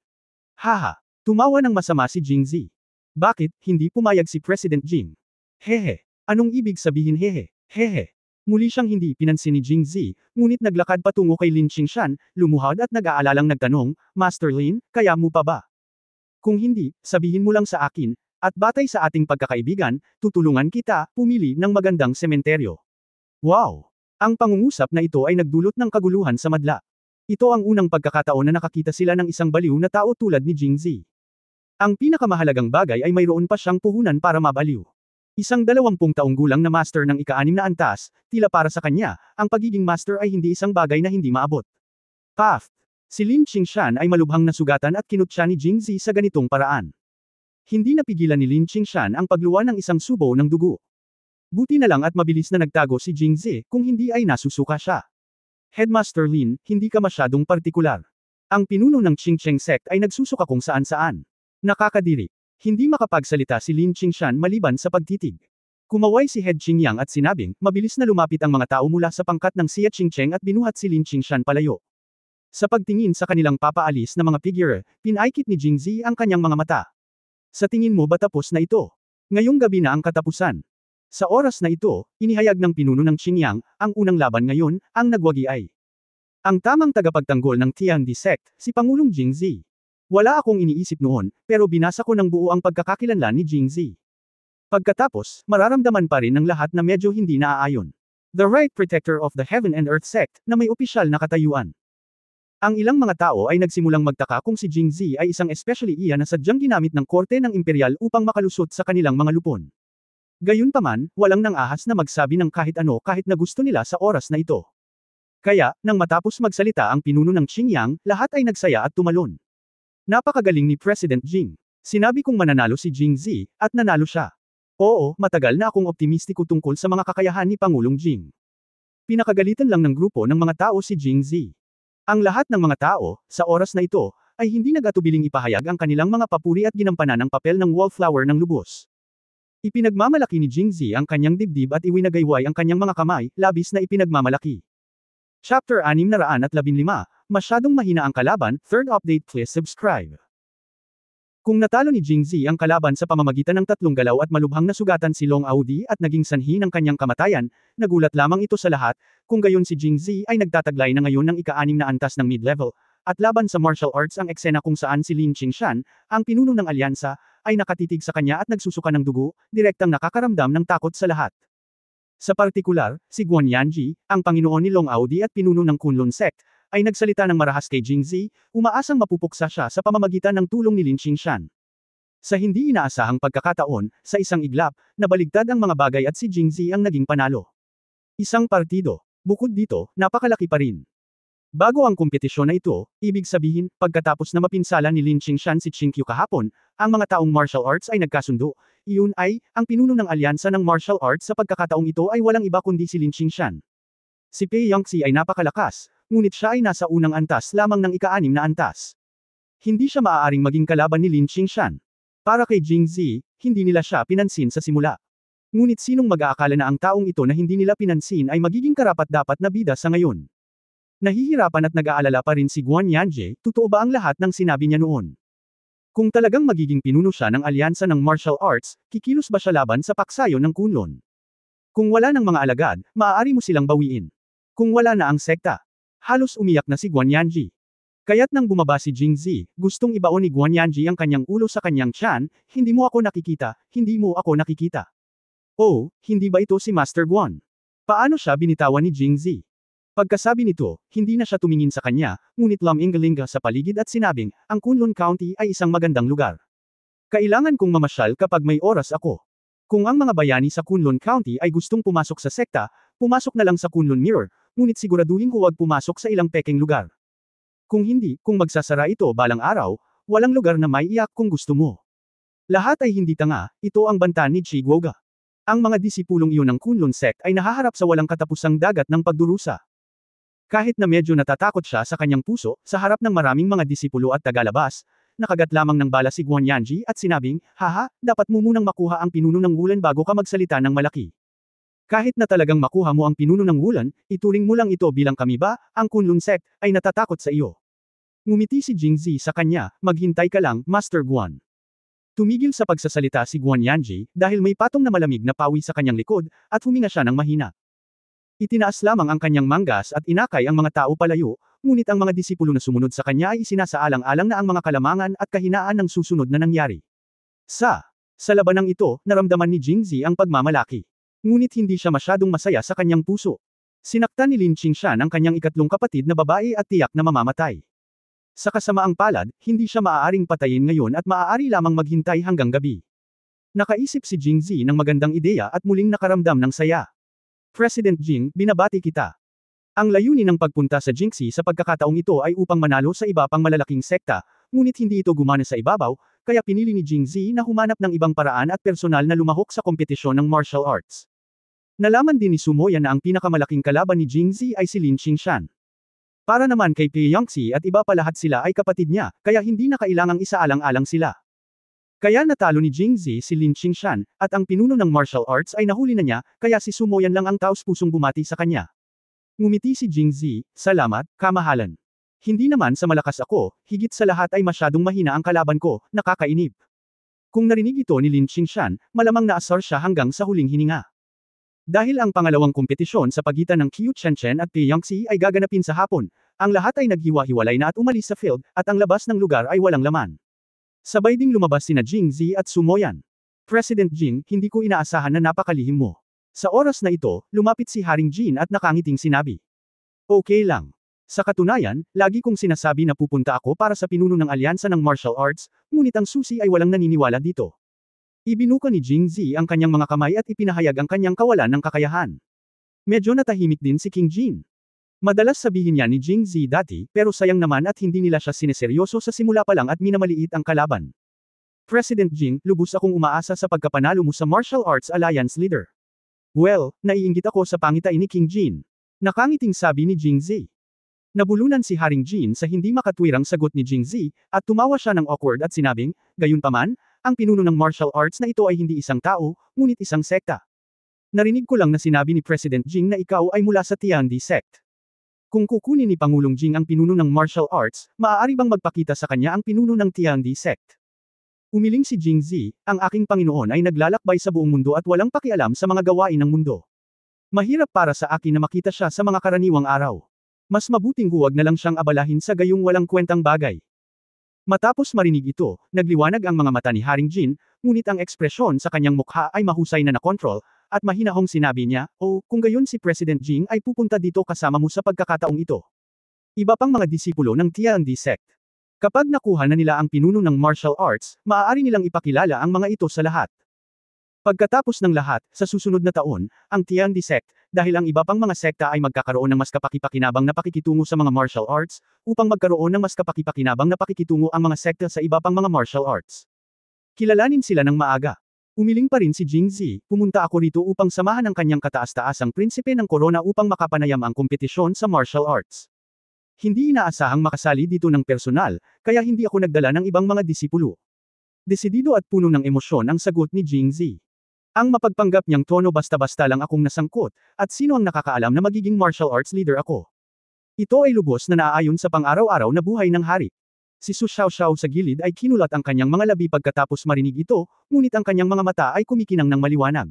Haha, tumawa ng masama si Jingzi. Bakit, hindi pumayag si President Jing? Hehe, anong ibig sabihin hehe? Hehe. Muli siyang hindi pinansin ni Jingzi, ngunit naglakad patungo kay Lin Qingshan, lumuhad at nag-aalalang nagtanong, Master Lin, kaya mo pa ba? Kung hindi, sabihin mo lang sa akin, at batay sa ating pagkakaibigan, tutulungan kita, pumili ng magandang sementeryo. Wow! Ang pangungusap na ito ay nagdulot ng kaguluhan sa madla. Ito ang unang pagkakataon na nakakita sila ng isang baliw na tao tulad ni Jingzi. Ang pinakamahalagang bagay ay mayroon pa siyang puhunan para mabaliw. Isang 20 taong gulang na master ng ika-6 na antas, tila para sa kanya, ang pagiging master ay hindi isang bagay na hindi maabot. Path. Si Lin Qingshan ay malubhang nasugatan at kinutya ni Jingzi sa ganitong paraan. Hindi napigilan ni Lin Qingshan ang pagluwa ng isang subo ng dugo. Buti na lang at mabilis na nagtago si Jingzi kung hindi ay nasusuka siya. Headmaster Lin, hindi ka masyadong partikular. Ang pinuno ng Qingcheng sect ay nagsusuka kung saan-saan. Nakakadiri. Hindi makapagsalita si Lin Qingshan maliban sa pagtitig. Kumaway si Head Qingyang at sinabing, mabilis na lumapit ang mga tao mula sa pangkat ng Xia Qingcheng at binuhat si Lin Qingshan palayo. Sa pagtingin sa kanilang papaalis na mga figure, pinaikit ni Jingzi ang kanyang mga mata. Sa tingin mo ba tapos na ito? Ngayong gabi na ang katapusan. Sa oras na ito, inihayag ng pinuno ng Qingyang, ang unang laban ngayon, ang nagwagi ay ang tamang tagapagtanggol ng Tiandi sect, si Pangulong Jingzi. Wala akong iniisip noon, pero binasa ko ng buo ang pagkakakilanlan ni Jingzi. Pagkatapos, mararamdaman pa rin ng lahat na medyo hindi naaayon. The Right Protector of the Heaven and Earth sect, na may opisyal na katayuan. Ang ilang mga tao ay nagsimulang magtaka kung si Jingzi ay isang especially iya na sadyang ginamit ng korte ng imperial upang makalusot sa kanilang mga lupon. Gayunpaman, walang nang ahas na magsabi ng kahit ano kahit na gusto nila sa oras na ito. Kaya, nang matapos magsalita ang pinuno ng Qingyang, lahat ay nagsaya at tumalon. Napakagaling ni President Jing. Sinabi kong mananalo si Jingzi, at nanalo siya. Oo, matagal na akong optimistiko tungkol sa mga kakayahan ni Pangulong Jing. Pinakagalitan lang ng grupo ng mga tao si Jingzi. Ang lahat ng mga tao, sa oras na ito, ay hindi nag-atubiling ipahayag ang kanilang mga papuri at ginampanan ng papel ng wallflower ng lubos. Ipinagmamalaki ni Jingzi ang kanyang dibdib at iwinagayway ang kanyang mga kamay, labis na ipinagmamalaki. Chapter 615, Masyadong mahina ang kalaban, third update please subscribe. Kung natalo ni Jingzi ang kalaban sa pamamagitan ng 3 galaw at malubhang nasugatan si Long Audi at naging sanhi ng kanyang kamatayan, nagulat lamang ito sa lahat, kung gayon si Jingzi ay nagtataglay na ngayon ng ika-6 na antas ng mid-level, at laban sa martial arts ang eksena kung saan si Lin Qingshan, ang pinuno ng alyansa, ay nakatitig sa kanya at nagsusuka ng dugo, direktang nakakaramdam ng takot sa lahat. Sa partikular, si Guan Yanji, ang Panginoon ni Long Audi at pinuno ng Kunlun sect, ay nagsalita ng marahas kay Jingzi, umaasang mapupuksa siya sa pamamagitan ng tulong ni Lin Qingshan. Sa hindi inaasahang pagkakataon, sa isang iglap, nabaligtad ang mga bagay at si Jingzi ang naging panalo. Isang partido. Bukod dito, napakalaki pa rin. Bago ang kompetisyon na ito, ibig sabihin, pagkatapos na mapinsala ni Lin Qingshan si Qingqiu kahapon, ang mga taong martial arts ay nagkasundo. Iyon ay, ang pinuno ng alyansa ng martial arts sa pagkakataong ito ay walang iba kundi si Lin Qingshan. Si Pei Yongxi ay napakalakas, ngunit siya ay nasa unang antas lamang ng ika-6 na antas. Hindi siya maaaring maging kalaban ni Lin Qingshan. Para kay Jingzi, hindi nila siya pinansin sa simula. Ngunit sinong mag-aakala na ang taong ito na hindi nila pinansin ay magiging karapat-dapat na bida sa ngayon? Nahihirapan at nag-aalala pa rin si Guan Yanji, totoo ba ang lahat ng sinabi niya noon? Kung talagang magiging pinuno siya ng alyansa ng martial arts, kikilos ba siya laban sa paksayo ng Kunlun? Kung wala ng mga alagad, maaari mo silang bawiin. Kung wala na ang sekta. Halos umiyak na si Guan Yanji. Kaya't nang bumaba si Jingzi, gustong ibaon ni Guan Yanji ang kanyang ulo sa kanyang tiyan, hindi mo ako nakikita, hindi mo ako nakikita. Oh, hindi ba ito si Master Guan? Paano siya binitawan ni Jingzi? Pagkasabi nito, hindi na siya tumingin sa kanya, ngunit lumingalinga sa paligid at sinabing, ang Kunlun County ay isang magandang lugar. Kailangan kong mamasyal kapag may oras ako. Kung ang mga bayani sa Kunlun County ay gustong pumasok sa sekta, pumasok na lang sa Kunlun Mirror, ngunit siguraduhin huwag pumasok sa ilang pekeng lugar. Kung hindi, kung magsasara ito balang araw, walang lugar na may iyak kung gusto mo. Lahat ay hindi tanga, ito ang banta ni Chi Guoga. Ang mga disipulong iyon ng Kunlun sect ay nahaharap sa walang katapusang dagat ng pagdurusa. Kahit na medyo natatakot siya sa kanyang puso, sa harap ng maraming mga disipulo at tagalabas, nakagat lamang ng bala si Guan Yanji at sinabing, haha, dapat mo munang makuha ang pinuno ng Wulan bago ka magsalita ng malaki. Kahit na talagang makuha mo ang pinuno ng Wulan, ituring mo lang ito bilang kami ba, ang Kunlun sect, ay natatakot sa iyo. Ngumiti si Jingzi sa kanya, maghintay ka lang, Master Guan. Tumigil sa pagsasalita si Guan Yanji, dahil may patong na malamig na pawi sa kanyang likod, at huminga siya ng mahina. Itinaas lamang ang kanyang manggas at inakay ang mga tao palayo, ngunit ang mga disipulo na sumunod sa kanya ay isinasaalang-alang na ang mga kalamangan at kahinaan ng susunod na nangyari. Sa labanang ito, naramdaman ni Jingzi ang pagmamalaki. Ngunit hindi siya masyadong masaya sa kanyang puso. Sinaktan ni Lin Qingshan ang kanyang ikatlong kapatid na babae at tiyak na mamamatay. Sa kasamaang palad, hindi siya maaaring patayin ngayon at maaari lamang maghintay hanggang gabi. Nakaisip si Jingzi ng magandang ideya at muling nakaramdam ng saya. President Jing, binabati kita. Ang layunin ng pagpunta sa Jingxi sa pagkakataong ito ay upang manalo sa iba pang malalaking sekta, ngunit hindi ito gumana sa ibabaw, kaya pinili ni Jingzi na humanap ng ibang paraan at personal na lumahok sa kompetisyon ng martial arts. Nalaman din ni Sumoyan na ang pinakamalaking kalaban ni Jingzi ay si Lin Qingshan. Para naman kay Pei Yangxi at iba pa lahat sila ay kapatid niya, kaya hindi na kailangang isaalang-alang sila. Kaya natalo ni Jingzi si Lin Qingshan, at ang pinuno ng martial arts ay nahuli na niya, kaya si Sumoyan lang ang taos-pusong bumati sa kanya. Ngumiti si Jingzi, salamat, kamahalan. Hindi naman sa malakas ako, higit sa lahat ay masyadong mahina ang kalaban ko, nakakainip. Kung narinig ito ni Lin Qingshan, malamang naasar siya hanggang sa huling hininga. Dahil ang pangalawang kompetisyon sa pagitan ng Qiu Chenchen at Pei Yangxi ay gaganapin sa hapon, ang lahat ay naghiwa-hiwalay na at umalis sa field, at ang labas ng lugar ay walang laman. Sabay ding lumabas sina Jingzi at Sumoyan. President Jing, hindi ko inaasahan na napakalihim mo. Sa oras na ito, lumapit si Haring Jin at nakangiting sinabi. Okay lang. Sa katunayan, lagi kong sinasabi na pupunta ako para sa pinuno ng alyansa ng martial arts, ngunit ang susi ay walang naniniwala dito. Ibinuka ni Jingzi ang kanyang mga kamay at ipinahayag ang kanyang kawalan ng kakayahan. Medyo natahimik din si King Jin. Madalas sabihin niya ni Jingzi dati, pero sayang naman at hindi nila siya sineseryoso sa simula pa lang at minamaliit ang kalaban. President Jing, lubos akong umaasa sa pagkapanalo mo sa Martial Arts Alliance Leader. Well, naiinggit ako sa pangitain ni King Jin. Nakangiting sabi ni Jingzi. Nabulunan si Haring Jin sa hindi makatwirang sagot ni Jingzi, at tumawa siya ng awkward at sinabing, gayunpaman, ang pinuno ng martial arts na ito ay hindi isang tao, ngunit isang sekta. Narinig ko lang na sinabi ni President Jing na ikaw ay mula sa Tiandi sect. Kung kukunin ni Pangulong Jing ang pinuno ng martial arts, maaari bang magpakita sa kanya ang pinuno ng Tiandi sect? Umiling si Jingzi, ang aking Panginoon ay naglalakbay sa buong mundo at walang pakialam sa mga gawain ng mundo. Mahirap para sa akin na makita siya sa mga karaniwang araw. Mas mabuting huwag na lang siyang abalahin sa gayong walang kwentang bagay. Matapos marinig ito, nagliwanag ang mga mata ni Haring Jin, ngunit ang ekspresyon sa kanyang mukha ay mahusay na nakontrol, at mahinahong sinabi niya, oh, kung gayon si President Jing ay pupunta dito kasama mo sa pagkakataong ito. Iba pang mga disipulo ng Tiandi sect. Kapag nakuha na nila ang pinuno ng martial arts, maaari nilang ipakilala ang mga ito sa lahat. Pagkatapos ng lahat, sa susunod na taon, ang Tiandi sect, dahil ang iba pang mga sekta ay magkakaroon ng mas kapakipakinabang na pakikitungo sa mga martial arts, upang magkaroon ng mas kapakipakinabang na pakikitungo ang mga sekta sa iba pang mga martial arts. Kilalanin sila ng maaga. Umiling pa rin si Jingzi, pumunta ako rito upang samahan ang kanyang kataas-taasang prinsipe ng korona upang makapanayam ang kompetisyon sa martial arts. Hindi inaasahang makasali dito ng personal, kaya hindi ako nagdala ng ibang mga disipulo. Desidido at puno ng emosyon ang sagot ni Jingzi. Ang mapagpanggap niyang tono basta-basta lang akong nasangkot, at sino ang nakakaalam na magiging martial arts leader ako. Ito ay lubos na naaayon sa pang-araw-araw na buhay ng hari. Si Su Xiaoxiao sa gilid ay kinulat ang kanyang mga labi pagkatapos marinig ito, ngunit ang kanyang mga mata ay kumikinang ng maliwanag.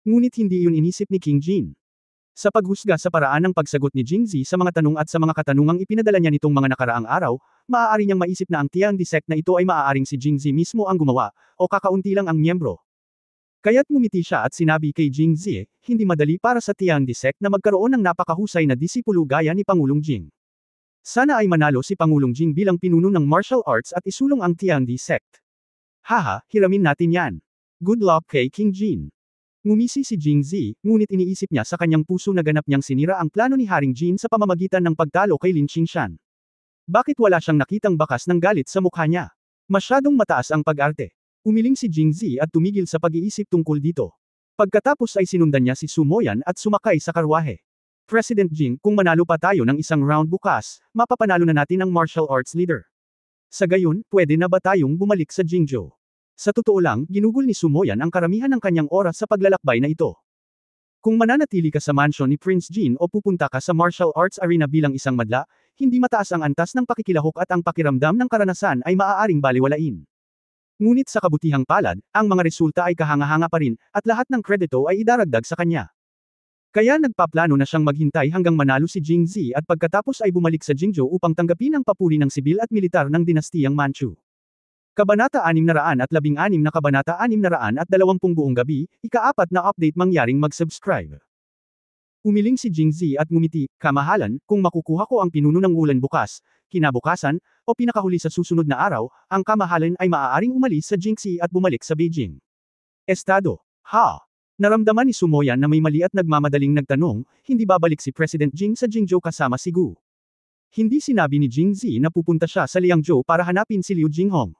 Ngunit hindi iyon inisip ni King Jin. Sa paghusga sa paraan ng pagsagot ni Jingzi sa mga tanong at sa mga katanungang ipinadala niya nitong mga nakaraang araw, maaari niyang maisip na ang Tiandi sect na ito ay maaaring si Jingzi mismo ang gumawa, o kakaunti lang ang miyembro. Kaya't ngumiti siya at sinabi kay Jingzi, hindi madali para sa Tiandi sect na magkaroon ng napakahusay na disipulo gaya ni Pangulong Jing. Sana ay manalo si Pangulong Jing bilang pinuno ng martial arts at isulong ang Tiandi sect. Haha, hiramin natin yan. Good luck kay King Jin. Ngumisi si Jingzi, ngunit iniisip niya sa kanyang puso na ganap niyang sinira ang plano ni Haring Jin sa pamamagitan ng pagtalo kay Lin Qingshan. Bakit wala siyang nakitang bakas ng galit sa mukha niya? Masyadong mataas ang pag-arte. Umiling si Jingzi at tumigil sa pag-iisip tungkol dito. Pagkatapos ay sinundan niya si Sumoyan at sumakay sa karwahe. President Jing, kung manalo pa tayo ng isang round bukas, mapapanalo na natin ang martial arts leader. Sa gayon, pwede na ba tayong bumalik sa Jingzhou? Sa totoo lang, ginugol ni Sumoyan ang karamihan ng kanyang oras sa paglalakbay na ito. Kung mananatili ka sa mansion ni Prince Jin o pupunta ka sa martial arts arena bilang isang madla, hindi mataas ang antas ng pakikilahok at ang pakiramdam ng karanasan ay maaaring baliwalain. Ngunit sa kabutihang palad, ang mga resulta ay kahanga-hanga pa rin, at lahat ng kredito ay idaragdag sa kanya. Kaya nagpaplano na siyang maghintay hanggang manalo si Jingzi at pagkatapos ay bumalik sa Jingzhou upang tanggapin ang papuri ng sibil at militar ng dinastiyang Manchu. Kabanata 616 na Kabanata 620 buong gabi, ika-4 na update mangyaring mag-subscribe. Umiling si Jingzi at ngumiti, kamahalan, kung makukuha ko ang pinuno ng ulan bukas, kinabukasan, o pinakahuli sa susunod na araw, ang kamahalan ay maaaring umalis sa Jingzi at bumalik sa Beijing. Estado. Ha! Naramdaman ni Sumoyan na may mali at nagmamadaling nagtanong, hindi babalik si President Jing sa Jingzhou kasama si Gu. Hindi sinabi ni Jingzi na pupunta siya sa Liangzhou para hanapin si Liu Jinghong.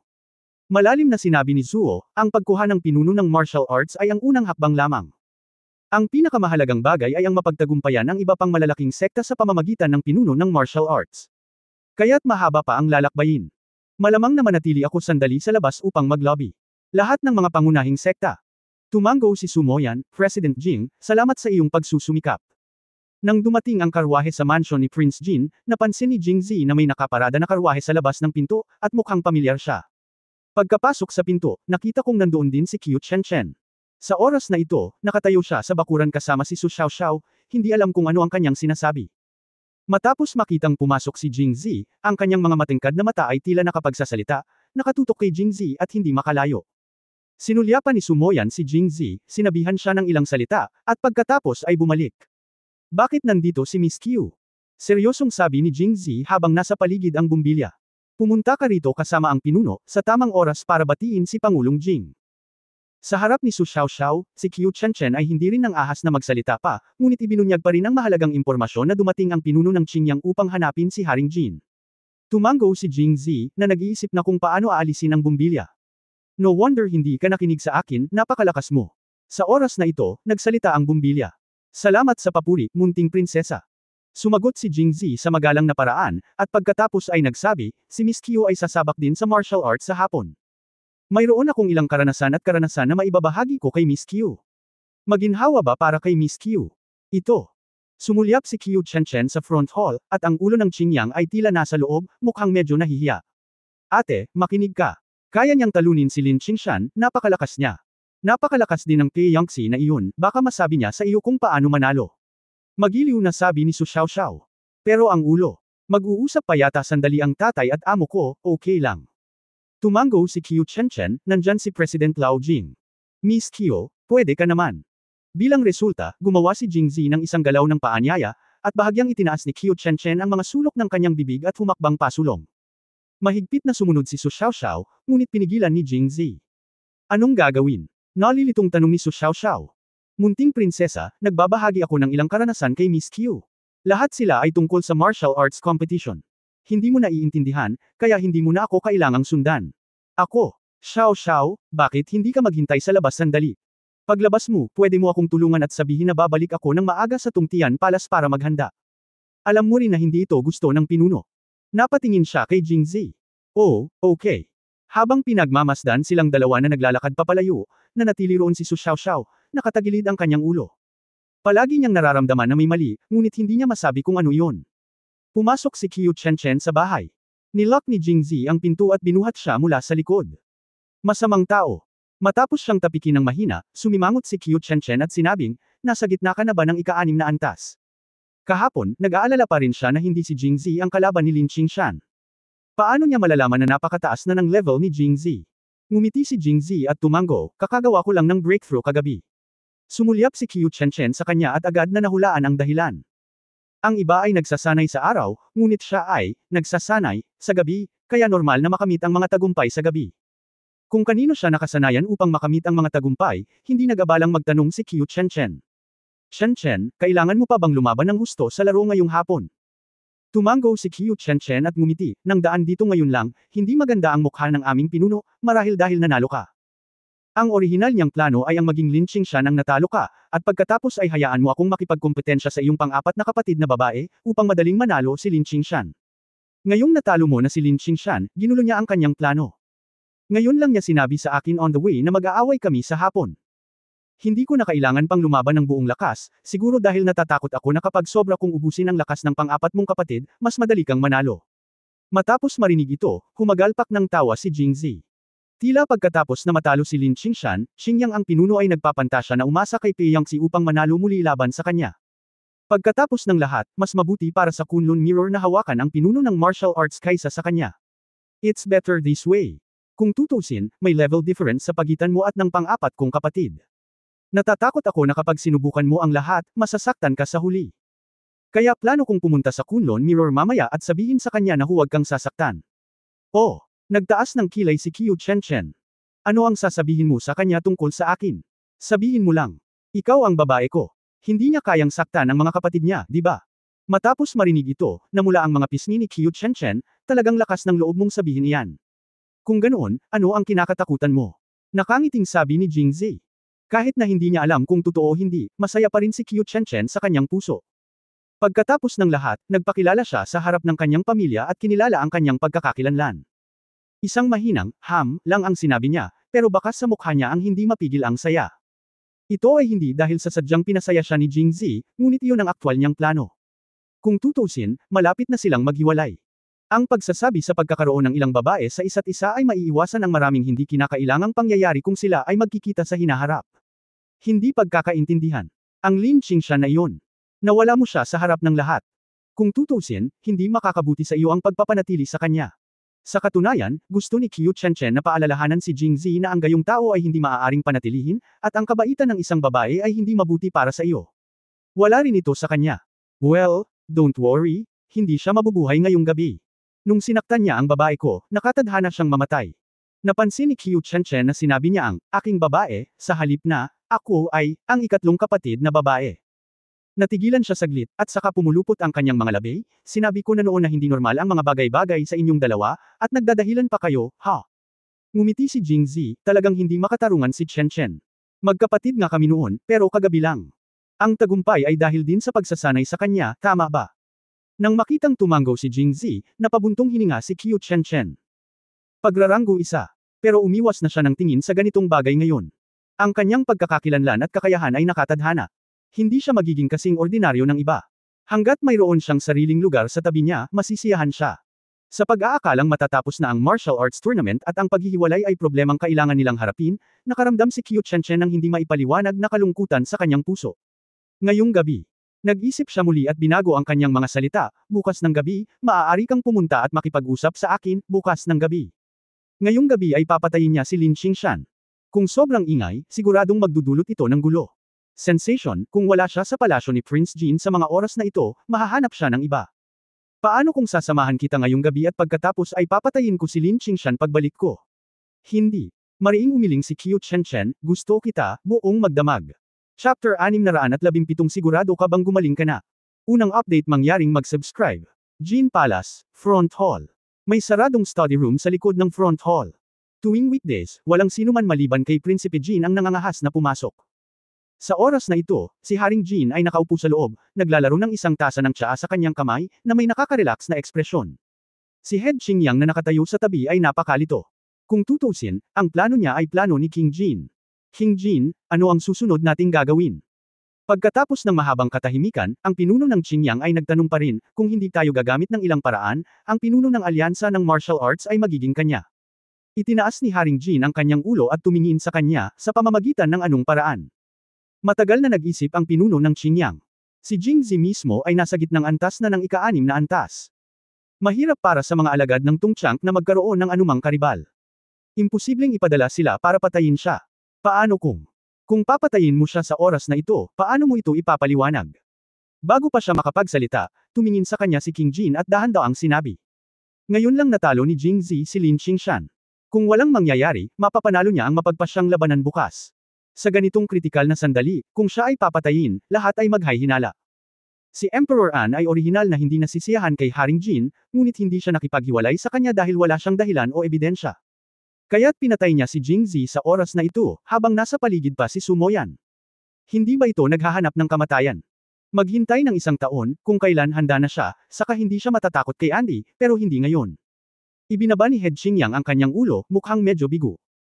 Malalim na sinabi ni Zuo, ang pagkuha ng pinuno ng martial arts ay ang unang hakbang lamang. Ang pinakamahalagang bagay ay ang mapagtagumpayan ang iba pang malalaking sekta sa pamamagitan ng pinuno ng martial arts. Kaya't mahaba pa ang lalakbayin. Malamang na manatili ako sandali sa labas upang mag-lobby. Lahat ng mga pangunahing sekta. Tumango si Sumoyan, President Jing, salamat sa iyong pagsusumikap. Nang dumating ang karwahe sa mansyon ni Prince Jin, napansin ni Jingzi na may nakaparada na karwahe sa labas ng pinto, at mukhang pamilyar siya. Pagkapasok sa pinto, nakita kong nandoon din si Qiu Chen. Sa oras na ito, nakatayo siya sa bakuran kasama si Su Xiaoxiao, hindi alam kung ano ang kanyang sinasabi. Matapos makitang pumasok si Jingzi, ang kanyang mga matingkad na mata ay tila nakapagsasalita, nakatutok kay Jingzi at hindi makalayo. Sinulyapan ni Sumoyan si Jingzi, sinabihan siya ng ilang salita, at pagkatapos ay bumalik. Bakit nandito si Miss Qiu? Seryosong sabi ni Jingzi habang nasa paligid ang bumbilya. Pumunta ka rito kasama ang pinuno, sa tamang oras para batiin si Pangulong Jing. Sa harap ni Su Xiaoxiao, si Qiu Chen ay hindi rin nang ahas na magsalita pa, ngunit ibinunyag pa rin ang mahalagang impormasyon na dumating ang pinuno ng Qingyang upang hanapin si Haring Jin. Tumango si Jingzi, na nag-iisip na kung paano aalisin ang bumbilya. No wonder hindi ka nakinig sa akin, napakalakas mo. Sa oras na ito, nagsalita ang bumbilya. Salamat sa papuri, munting prinsesa. Sumagot si Jingzi sa magalang na paraan, at pagkatapos ay nagsabi, si Miss Qiu ay sasabak din sa martial arts sa hapon. Mayroon akong ilang karanasan na maibabahagi ko kay Miss Qiu. Maginhawa ba para kay Miss Qiu? Ito. Sumulyap si Qiu Chen sa front hall, at ang ulo ng Qingyang ay tila nasa loob, mukhang medyo nahihiya. Ate, makinig ka. Kaya niyang talunin si Lin Qingshan, napakalakas niya. Napakalakas din ng Pei Yangtze na iyon, baka masabi niya sa iyo kung paano manalo. Magiliw na sabi ni Su Xiaoxiao. Pero ang ulo. Mag-uusap pa yata sandali ang tatay at amo ko, okay lang. Tumango si Qiu Chen, nandyan si President Lao Jing. Miss Qiu, pwede ka naman. Bilang resulta, gumawa si Jingzi ng isang galaw ng paanyaya, at bahagyang itinaas ni Qiu Chen ang mga sulok ng kanyang bibig at humakbang pasulong. Mahigpit na sumunod si Su Xiaoxiao, ngunit pinigilan ni Jingzi. Anong gagawin? Nalilitong tanong ni Su Xiaoxiao. Munting prinsesa, nagbabahagi ako ng ilang karanasan kay Miss Qiu. Lahat sila ay tungkol sa martial arts competition. Hindi mo naiintindihan, kaya hindi mo na ako kailangang sundan. Ako, Xiaoxiao, bakit hindi ka maghintay sa labas sandali? Paglabas mo, pwede mo akong tulungan at sabihin na babalik ako ng maaga sa Tungtian Palace para maghanda. Alam mo rin na hindi ito gusto ng pinuno. Napatingin siya kay Jingzi. Oh, okay. Habang pinagmamasdan silang dalawa na naglalakad papalayo, nanatili roon si Su Xiaoxiao, nakatagilid ang kanyang ulo. Palagi niyang nararamdaman na may mali, ngunit hindi niya masabi kung ano iyon. Pumasok si Qiu Chen sa bahay. Nilock ni Jingzi ang pinto at binuhat siya mula sa likod. Masamang tao. Matapos siyang tapikin ng mahina, sumimangot si Qiu Chen at sinabing, nasa gitna ka na ba ng ika-6 na antas? Kahapon, nag-aalala pa rin siya na hindi si Jingzi ang kalaban ni Lin Qingshan. Paano niya malalaman na napakataas na ng level ni Jingzi? Ngumiti si Jingzi at tumango, kakagawa ko lang ng breakthrough kagabi. Sumulyap si Qiu Chen sa kanya at agad na nahulaan ang dahilan. Ang iba ay nagsasanay sa araw, ngunit siya ay, nagsasanay, sa gabi, kaya normal na makamit ang mga tagumpay sa gabi. Kung kanino siya nakasanayan upang makamit ang mga tagumpay, hindi nag-abalang magtanong si Qiu Chen. Chen, kailangan mo pa bang lumaban ng husto sa laro ngayong hapon? Tumango si Qiu Chen at ngumiti, nang daan dito ngayon lang, hindi maganda ang mukha ng aming pinuno, marahil dahil nanalo ka. Ang orihinal niyang plano ay ang maging Lin Qingshan ang natalo ka, at pagkatapos ay hayaan mo akong makipagkompetensya sa iyong pang-apat na kapatid na babae, upang madaling manalo si Lin Qingshan. Ngayong natalo mo na si Lin Qingshan, ginulo niya ang kanyang plano. Ngayon lang niya sinabi sa akin on the way na mag-aaway kami sa hapon. Hindi ko na kailangan pang lumaban ng buong lakas, siguro dahil natatakot ako na kapag sobra kong ubusin ang lakas ng pang-apat mong kapatid, mas madali kang manalo. Matapos marinig ito, humagalpak ng tawa si Jingzi. Tila pagkatapos na matalo si Lin Qingshan, Qingyang ang pinuno ay nagpapantasya na umasa kay Pei Yangtze upang manalo muli laban sa kanya. Pagkatapos ng lahat, mas mabuti para sa Kunlun Mirror na hawakan ang pinuno ng martial arts kaysa sa kanya. It's better this way. Kung tutusin, may level difference sa pagitan mo at ng pang-apat kong kapatid. Natatakot ako na kapag sinubukan mo ang lahat, masasaktan ka sa huli. Kaya plano kong pumunta sa Kunlun Mirror mamaya at sabihin sa kanya na huwag kang sasaktan. Oh, nagtaas ng kilay si Qiu Chen. Ano ang sasabihin mo sa kanya tungkol sa akin? Sabihin mo lang. Ikaw ang babae ko. Hindi niya kayang saktan ang mga kapatid niya, di ba? Matapos marinig ito, namula ang mga pisngi ni Qiu Chen, talagang lakas ng loob mong sabihin iyan. Kung ganoon, ano ang kinakatakutan mo? Nakangiting sabi ni Jingzi. Kahit na hindi niya alam kung totoo o hindi, masaya pa rin si Qiu Chen sa kanyang puso. Pagkatapos ng lahat, nagpakilala siya sa harap ng kanyang pamilya at kinilala ang kanyang pagkakakilanlan. Isang mahinang, lang ang sinabi niya, pero bakas sa mukha niya ang hindi mapigil ang saya. Ito ay hindi dahil sa sadyang pinasaya siya ni Jingzi, ngunit iyon ang aktwal niyang plano. Kung tutusin, malapit na silang maghiwalay. Ang pagsasabi sa pagkakaroon ng ilang babae sa isa't isa ay maiiwasan ang maraming hindi kinakailangang pangyayari kung sila ay magkikita sa hinaharap. Hindi pagkakaintindihan. Ang Lin Qingshan na iyon. Nawala mo siya sa harap ng lahat. Kung tutusin, hindi makakabuti sa iyo ang pagpapanatili sa kanya. Sa katunayan, gusto ni Qiu Chen na paalalahanan si Jingzi na ang gayong tao ay hindi maaaring panatilihin, at ang kabaitan ng isang babae ay hindi mabuti para sa iyo. Wala rin ito sa kanya. Well, don't worry, hindi siya mabubuhay ngayong gabi. Nung sinaktan niya ang babae ko, nakatadhana siyang mamatay. Napansin ni Qiu Chen na sinabi niya ang, aking babae, sa halip na, ako ay, ang ikatlong kapatid na babae. Natigilan siya saglit, at saka pumulupot ang kanyang mga labi, sinabi ko na noon na hindi normal ang mga bagay-bagay sa inyong dalawa, at nagdadahilan pa kayo, ha? Ngumiti si Jingzi, talagang hindi makatarungan si Chen. Magkapatid nga kami noon, pero kagabi lang. Ang tagumpay ay dahil din sa pagsasanay sa kanya, tama ba? Nang makitang tumango si Jingzi, napabuntong hininga si Qiu Chen. Pagraranggo isa. Pero umiwas na siya ng tingin sa ganitong bagay ngayon. Ang kanyang pagkakakilanlan at kakayahan ay nakatadhana. Hindi siya magiging kasing ordinaryo ng iba. Hanggat mayroon siyang sariling lugar sa tabi niya, masisiyahan siya. Sa pag-aakalang matatapos na ang martial arts tournament at ang paghihiwalay ay problemang kailangan nilang harapin, nakaramdam si Qiu Chen ng hindi maipaliwanag na kalungkutan sa kanyang puso. Ngayong gabi, nag-isip siya muli at binago ang kanyang mga salita, bukas ng gabi, maaari kang pumunta at makipag-usap sa akin, bukas ng gabi. Ngayong gabi ay papatayin niya si Lin Qingshan. Kung sobrang ingay, siguradong magdudulot ito ng gulo. Sensation, kung wala siya sa palasyo ni Prince Jin sa mga oras na ito, mahahanap siya ng iba. Paano kung sasamahan kita ngayong gabi at pagkatapos ay papatayin ko si Lin Qingshan pagbalik ko? Hindi. Mariing umiling si Qiu Chen, gusto kita, buong magdamag. Chapter 617 sigurado ka bang gumaling ka na? Unang update mangyaring mag-subscribe. Jin Palace, Front Hall. May saradong study room sa likod ng Front Hall. Tuwing weekdays, walang sino man maliban kay Prinsipe Jin ang nangangahas na pumasok. Sa oras na ito, si Haring Jin ay nakaupo sa loob, naglalaro ng isang tasa ng tsaa sa kanyang kamay, na may nakaka-relax na ekspresyon. Si Head Qingyang na nakatayo sa tabi ay napakalito. Kung tutusin, ang plano niya ay plano ni King Jin. King Jin, ano ang susunod nating gagawin? Pagkatapos ng mahabang katahimikan, ang pinuno ng Qingyang ay nagtanong pa rin, kung hindi tayo gagamit ng ilang paraan, ang pinuno ng alyansa ng martial arts ay magiging kanya. Itinaas ni Haring Jin ang kanyang ulo at tumingin sa kanya, sa pamamagitan ng anong paraan. Matagal na nag-isip ang pinuno ng Qingyang. Si Jingzi mismo ay nasa gitnang antas na ng ika-6 na antas. Mahirap para sa mga alagad ng Tongchang na magkaroon ng anumang karibal. Imposibleng ipadala sila para patayin siya. Paano kung papatayin mo siya sa oras na ito, paano mo ito ipapaliwanag? Bago pa siya makapagsalita, tumingin sa kanya si King Jin at dahan-daang sinabi. Ngayon lang natalo ni Jingzi si Lin Qingshan. Kung walang mangyayari, mapapanalo niya ang mapagpasyang labanan bukas. Sa ganitong kritikal na sandali, kung siya ay papatayin, lahat ay maghay-hinala. Si Emperor An ay orihinal na hindi nasisiyahan kay Haring Jin, ngunit hindi siya nakipaghiwalay sa kanya dahil wala siyang dahilan o ebidensya. Kaya't pinatay niya si Jingzi sa oras na ito, habang nasa paligid pa si Sumoyan. Hindi ba ito naghahanap ng kamatayan? Maghintay ng isang taon, kung kailan handa na siya, saka hindi siya matatakot kay Andy, pero hindi ngayon. Ibinaba ni Head Qingyang ang kanyang ulo, mukhang medyo bigo.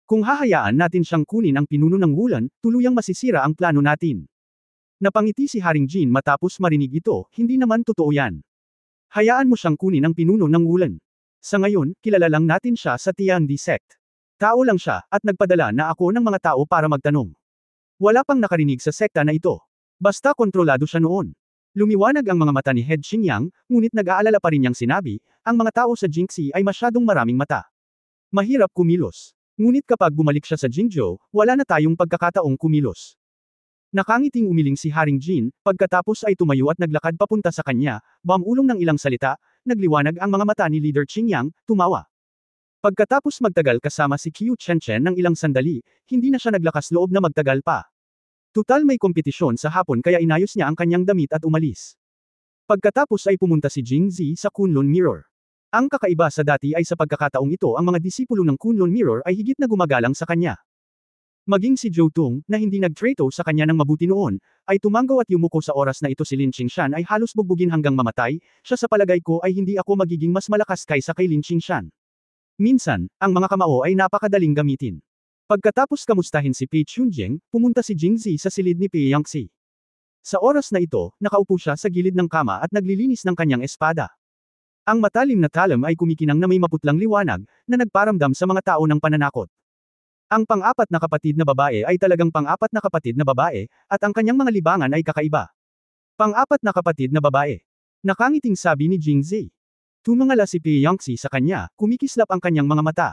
Kung hahayaan natin siyang kunin ang pinuno ng Wulan, tuluyang masisira ang plano natin. Napangiti si Haring Jin matapos marinig ito, hindi naman totoo yan. Hayaan mo siyang kunin ang pinuno ng Wulan. Sa ngayon, kilala lang natin siya sa Tiandi sect. Tao lang siya, at nagpadala na ako ng mga tao para magtanong. Wala pang nakarinig sa sekta na ito. Basta kontrolado siya noon. Lumiwanag ang mga mata ni Head Qingyang, ngunit nag-aalala pa rin niyang sinabi, ang mga tao sa Jingxi ay masyadong maraming mata. Mahirap kumilos. Ngunit kapag bumalik siya sa Jingzhou, wala na tayong pagkakataong kumilos. Nakangiting umiling si Haring Jin, pagkatapos ay tumayo at naglakad papunta sa kanya, bumulong ng ilang salita, nagliwanag ang mga mata ni Leader Qingyang, tumawa. Pagkatapos magtagal kasama si Qiu Chenchen ng ilang sandali, hindi na siya naglakas loob na magtagal pa. Tutal may kompetisyon sa hapon kaya inayos niya ang kanyang damit at umalis. Pagkatapos ay pumunta si Jing Zi sa Kunlun Mirror. Ang kakaiba sa dati ay sa pagkakataong ito ang mga disipulo ng Kunlun Mirror ay higit na gumagalang sa kanya. Maging si Zhou Tung, na hindi nagtrato sa kanya ng mabuti noon, ay tumanggaw at yumuko sa oras na ito si Lin Qingshan ay halos bugbugin hanggang mamatay, siya sa palagay ko ay hindi ako magiging mas malakas kaysa kay Lin Qingshan. Minsan, ang mga kamao ay napakadaling gamitin. Pagkatapos kamustahin si Pei Chunjing, pumunta si Jing Zi sa silid ni Pei Yangxi. Sa oras na ito, nakaupo siya sa gilid ng kama at naglilinis ng kanyang espada. Ang matalim na talam ay kumikinang na may maputlang liwanag, na nagparamdam sa mga tao ng pananakot. Ang pang-apat na kapatid na babae ay talagang pang-apat na kapatid na babae, at ang kanyang mga libangan ay kakaiba. Pang-apat na kapatid na babae. Nakangiting sabi ni Jing Zi. Tumangala si Pei Yangxi sa kanya, kumikislap ang kanyang mga mata.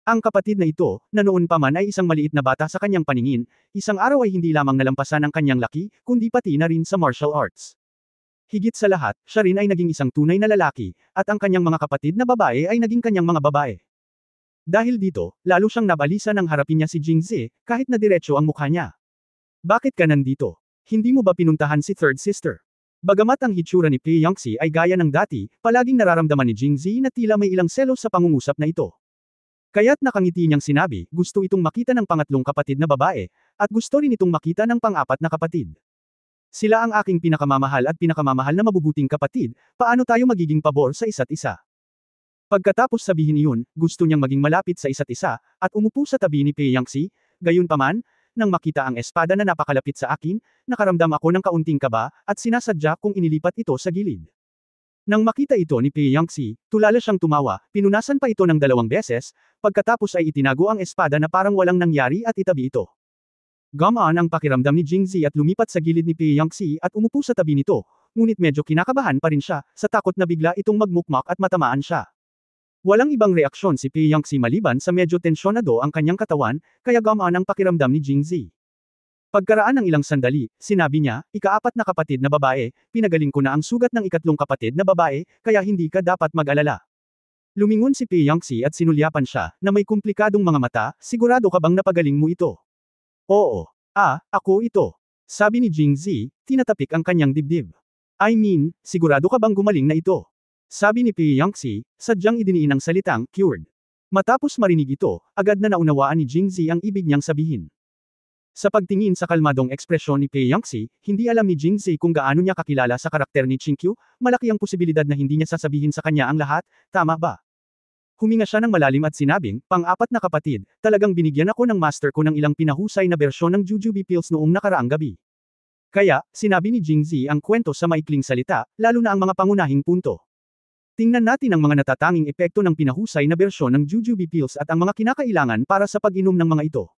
Ang kapatid na ito, na noon pa man ay isang maliit na bata sa kanyang paningin, isang araw ay hindi lamang nalampasan ang kanyang laki, kundi pati na rin sa martial arts. Higit sa lahat, siya rin ay naging isang tunay na lalaki, at ang kanyang mga kapatid na babae ay naging kanyang mga babae. Dahil dito, lalo siyang nabalisa nang harapin niya si Jing Zi, kahit na diretso ang mukha niya. Bakit ka nandito? Hindi mo ba pinuntahan si third sister? Bagamat ang hitsura ni Pei Yangxi ay gaya ng dati, palaging nararamdaman ni Jing Zi na tila may ilang selos sa pangungusap na ito. Kaya't nakangiti niyang sinabi, gusto itong makita ng pangatlong kapatid na babae, at gusto rin itong makita ng pang-apat na kapatid. Sila ang aking pinakamamahal at pinakamamahal na mabubuting kapatid, paano tayo magiging pabor sa isa't isa? Pagkatapos sabihin iyon, gusto niyang maging malapit sa isa't isa, at umupo sa tabi ni Pei Yangxi, gayunpaman, nang makita ang espada na napakalapit sa akin, nakaramdam ako ng kaunting kaba, at sinasadya kong inilipat ito sa gilid. Nang makita ito ni Pei Yangxi, tulala siyang tumawa, pinunasan pa ito ng 2 beses, pagkatapos ay itinago ang espada na parang walang nangyari at itabi ito. Gamaan ang pakiramdam ni Jing Zi at lumipat sa gilid ni Pei Yangxi at umupo sa tabi nito, ngunit medyo kinakabahan pa rin siya, sa takot na bigla itong magmukmak at matamaan siya. Walang ibang reaksyon si Pei Yangxi maliban sa medyo tensyonado ang kanyang katawan, kaya gamaan ang pakiramdam ni Jing Zi. Pagkaraan ng ilang sandali, sinabi niya, ika-4 na kapatid na babae, pinagaling ko na ang sugat ng ikatlong kapatid na babae, kaya hindi ka dapat mag-alala. Lumingon si Pei Yangxi at sinulyapan siya, na may komplikadong mga mata, sigurado ka bang napagaling mo ito? Oo. Ako ito. Sabi ni Jing Zi, tinatapik ang kanyang dibdib. I mean, sigurado ka bang gumaling na ito? Sabi ni Pei Yangxi, sadyang idiniin ang salitang, cured. Matapos marinig ito, agad na naunawaan ni Jing Zi ang ibig niyang sabihin. Sa pagtingin sa kalmadong ekspresyon ni Pei Yangxi, hindi alam ni Jing Zi kung gaano niya kakilala sa karakter ni Qingqiu, malaki ang posibilidad na hindi niya sasabihin sa kanya ang lahat, tama ba? Huminga siya ng malalim at sinabing, pang-4 na kapatid, talagang binigyan ako ng master ko ng ilang pinahusay na bersyon ng Jujube Pills noong nakaraang gabi. Kaya, sinabi ni Jing Zi ang kwento sa maikling salita, lalo na ang mga pangunahing punto. Tingnan natin ang mga natatanging epekto ng pinahusay na bersyon ng Jujube Pills at ang mga kinakailangan para sa pag-inom ng mga ito.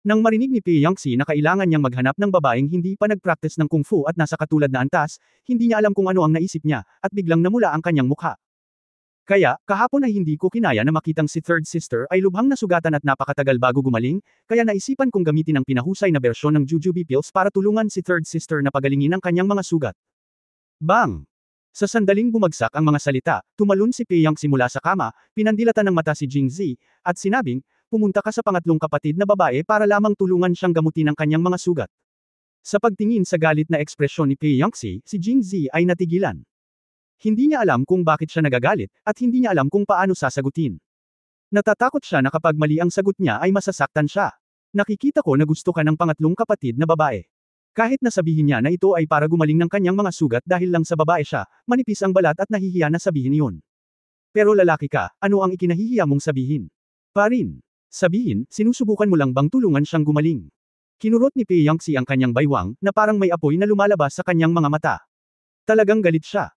Nang marinig ni Pei Yangxi na kailangan niyang maghanap ng babaeng hindi pa nag-practice ng kung fu at nasa katulad na antas, hindi niya alam kung ano ang naisip niya, at biglang namula ang kanyang mukha. Kaya, kahapon ay hindi ko kinaya na makitang si third sister ay lubhang nasugatan at napakatagal bago gumaling, kaya naisipan kong gamitin ang pinahusay na bersyon ng Jujube Pills para tulungan si third sister na pagalingin ang kanyang mga sugat. Bang! Sa sandaling bumagsak ang mga salita, tumalon si Pei Yangxi mula sa kama, pinandilatan ng mata si Jing Zi, at sinabing, pumunta ka sa pangatlong kapatid na babae para lamang tulungan siyang gamutin ang kanyang mga sugat. Sa pagtingin sa galit na ekspresyon ni Pei Yangxi, si Jing Zi ay natigilan. Hindi niya alam kung bakit siya nagagalit, at hindi niya alam kung paano sasagutin. Natatakot siya na kapag mali ang sagot niya ay masasaktan siya. Nakikita ko na gusto ka ng pangatlong kapatid na babae. Kahit na sabihin niya na ito ay para gumaling ng kanyang mga sugat dahil lang sa babae siya, manipis ang balat at nahihiya na sabihin iyon. Pero lalaki ka, ano ang ikinahihiya mong sabihin? Parin. Sabihin, sinusubukan mo lang bang tulungan siyang gumaling? Kinurot ni Pei Yangxi ang kanyang baywang, na parang may apoy na lumalabas sa kanyang mga mata. Talagang galit siya.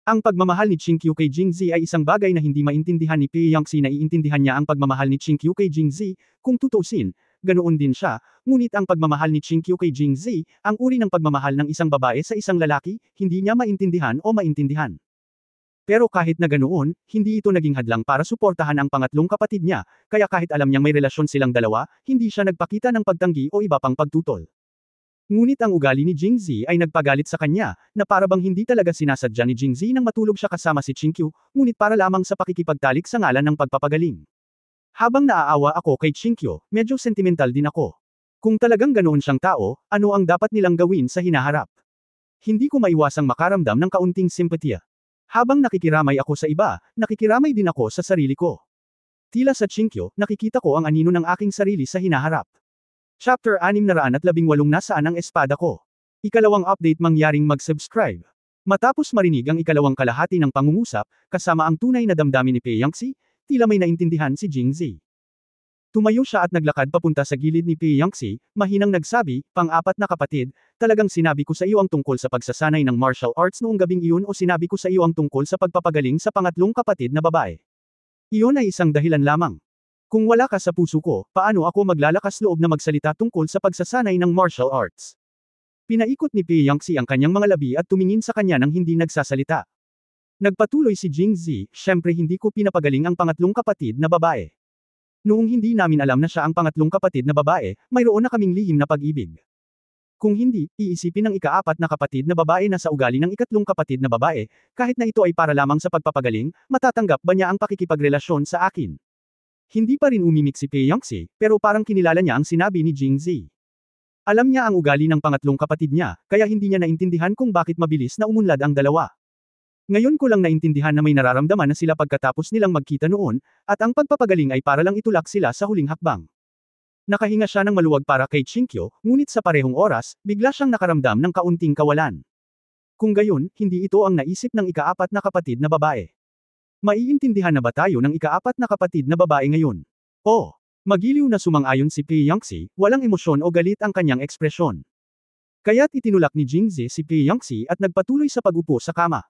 Ang pagmamahal ni Qingqiu kay Jing Zi ay isang bagay na hindi maintindihan ni Pei Yangxi na iintindihan niya ang pagmamahal ni Qingqiu kay Jing Zi, kung tutuusin, ganoon din siya, ngunit ang pagmamahal ni Qingqiu kay Jing Zi, ang uri ng pagmamahal ng isang babae sa isang lalaki, hindi niya maintindihan o maintindihan. Pero kahit na ganoon, hindi ito naging hadlang para suportahan ang pangatlong kapatid niya, kaya kahit alam niyang may relasyon silang dalawa, hindi siya nagpakita ng pagtanggi o iba pang pagtutol. Ngunit ang ugali ni Jingzi ay nagpagalit sa kanya, na para bang hindi talaga sinasadya ni Jingzi nang matulog siya kasama si Chinkyu, ngunit para lamang sa pakikipagtalik sa ngalan ng pagpapagaling. Habang naaawa ako kay Chinkyu, medyo sentimental din ako. Kung talagang ganoon siyang tao, ano ang dapat nilang gawin sa hinaharap? Hindi ko maiwasang makaramdam ng kaunting simpatiya. Habang nakikiramay ako sa iba, nakikiramay din ako sa sarili ko. Tila sa Chinkyu, nakikita ko ang anino ng aking sarili sa hinaharap. Chapter 618 Nasaan ang espada ko? Ikalawang update mangyaring mag-subscribe. Matapos marinig ang ikalawang kalahati ng pangungusap, kasama ang tunay na damdamin ni Pei Yangtze, tila may naintindihan si Jingzi. Tumayo siya at naglakad papunta sa gilid ni Pei Yangtze, mahinang nagsabi, "Pang-apat na kapatid, talagang sinabi ko sa iyo ang tungkol sa pagsasanay ng martial arts noong gabing iyon o sinabi ko sa iyo ang tungkol sa pagpapagaling sa pangatlong kapatid na babae? Iyon ay isang dahilan lamang. Kung wala ka sa puso ko, paano ako maglalakas loob na magsalita tungkol sa pagsasanay ng martial arts?" Pinaikot ni Pei Yangtze ang kanyang mga labi at tumingin sa kanya nang hindi nagsasalita. Nagpatuloy si Jingzi, "Siyempre hindi ko pinapagaling ang pangatlong kapatid na babae. Noong hindi namin alam na siya ang pangatlong kapatid na babae, mayroon na kaming lihim na pag-ibig. Kung hindi, iisipin ng ikaapat na kapatid na babae na sa ugali ng ikatlong kapatid na babae, kahit na ito ay para lamang sa pagpapagaling, matatanggap ba niya ang pakikipagrelasyon sa akin?" Hindi pa rin umimik si Pei Yangtze, pero parang kinilala niya ang sinabi ni Jingzi. Alam niya ang ugali ng pangatlong kapatid niya, kaya hindi niya naintindihan kung bakit mabilis na umunlad ang dalawa. Ngayon ko lang naintindihan na may nararamdaman na sila pagkatapos nilang magkita noon, at ang pagpapagaling ay para lang itulak sila sa huling hakbang. Nakahinga siya ng maluwag para kay Chinkyu, ngunit sa parehong oras, bigla siyang nakaramdam ng kaunting kawalan. Kung gayon, hindi ito ang naisip ng ikaapat na kapatid na babae. Maiintindihan na ba tayo ng ikaapat na kapatid na babae ngayon? Oh! Magiliw na sumang-ayon si Pei Yangtze, walang emosyon o galit ang kanyang ekspresyon. Kaya't itinulak ni Jingzi si Pei Yangtze at nagpatuloy sa pag-upo sa kama.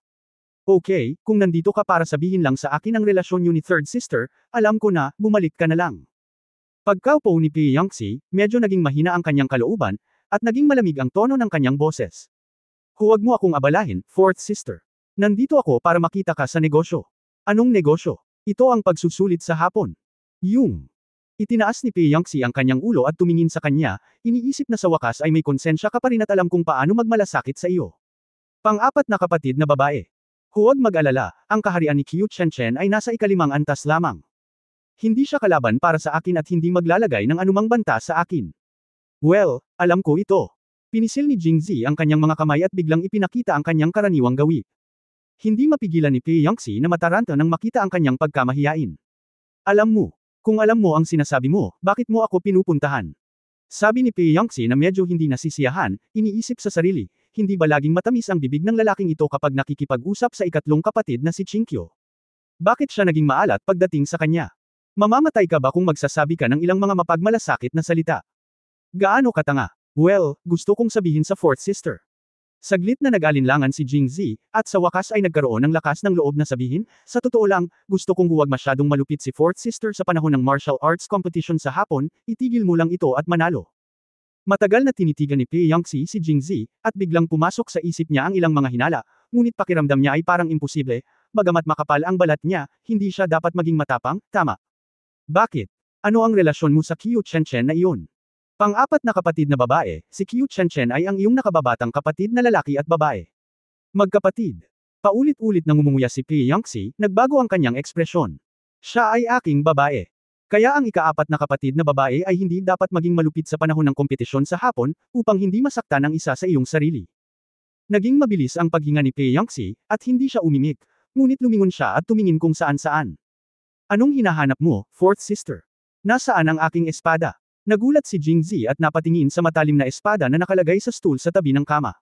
Okay, kung nandito ka para sabihin lang sa akin ang relasyon niyo ni third sister, alam ko na, bumalik ka na lang. Pagkaupo ni Pei Yangtze, medyo naging mahina ang kanyang kalooban, at naging malamig ang tono ng kanyang boses. Huwag mo akong abalahin, fourth sister. Nandito ako para makita ka sa negosyo. Anong negosyo? Ito ang pagsusulit sa hapon. Yung. Itinaas ni Pei Yangtze ang kanyang ulo at tumingin sa kanya, iniisip na sa wakas ay may konsensya ka pa rin at alam kung paano magmalasakit sa iyo. Pang-apat na kapatid na babae. Huwag mag-alala, ang kaharian ni Qiu Chen ay nasa ikalimang antas lamang. Hindi siya kalaban para sa akin at hindi maglalagay ng anumang banta sa akin. Well, alam ko ito. Pinisil ni Jingzi ang kanyang mga kamay at biglang ipinakita ang kanyang karaniwang gawi. Hindi mapigilan ni Pei Yangtze na mataranta nang makita ang kanyang pagkamahiyain. Alam mo, kung alam mo ang sinasabi mo, bakit mo ako pinupuntahan? Sabi ni Pei Yangtze na medyo hindi nasisiyahan, iniisip sa sarili, hindi ba laging matamis ang bibig ng lalaking ito kapag nakikipag-usap sa ikatlong kapatid na si Chinkyu? Bakit siya naging maalat pagdating sa kanya? Mamamatay ka ba kung magsasabi ka ng ilang mga mapagmalasakit na salita? Gaano katanga? Well, gusto kong sabihin sa fourth sister. Saglit na nag-alinlangan si Jingzi, at sa wakas ay nagkaroon ng lakas ng loob na sabihin, sa totoo lang, gusto kong huwag masyadong malupit si fourth sister sa panahon ng martial arts competition sa hapon, itigil mo lang ito at manalo. Matagal na tinitigan ni Pei Yangtze si Jingzi, at biglang pumasok sa isip niya ang ilang mga hinala, ngunit pakiramdam niya ay parang imposible, bagamat makapal ang balat niya, hindi siya dapat maging matapang, tama. Bakit? Ano ang relasyon mo sa Qiu Chen na iyon? Pang-apat na kapatid na babae, si Qiu Chen ay ang iyong nakababatang kapatid na lalaki at babae. Magkapatid. Paulit-ulit nang umunguya si Pei Yangtze, nagbago ang kanyang ekspresyon. Siya ay aking babae. Kaya ang ikaapat na kapatid na babae ay hindi dapat maging malupit sa panahon ng kompetisyon sa hapon, upang hindi masaktan ang isa sa iyong sarili. Naging mabilis ang paghinga ni Pei Yangtze, at hindi siya umimik, ngunit lumingon siya at tumingin kung saan-saan. Anong hinahanap mo, fourth sister? Nasaan ang aking espada? Nagulat si Jingzi at napatingin sa matalim na espada na nakalagay sa stool sa tabi ng kama.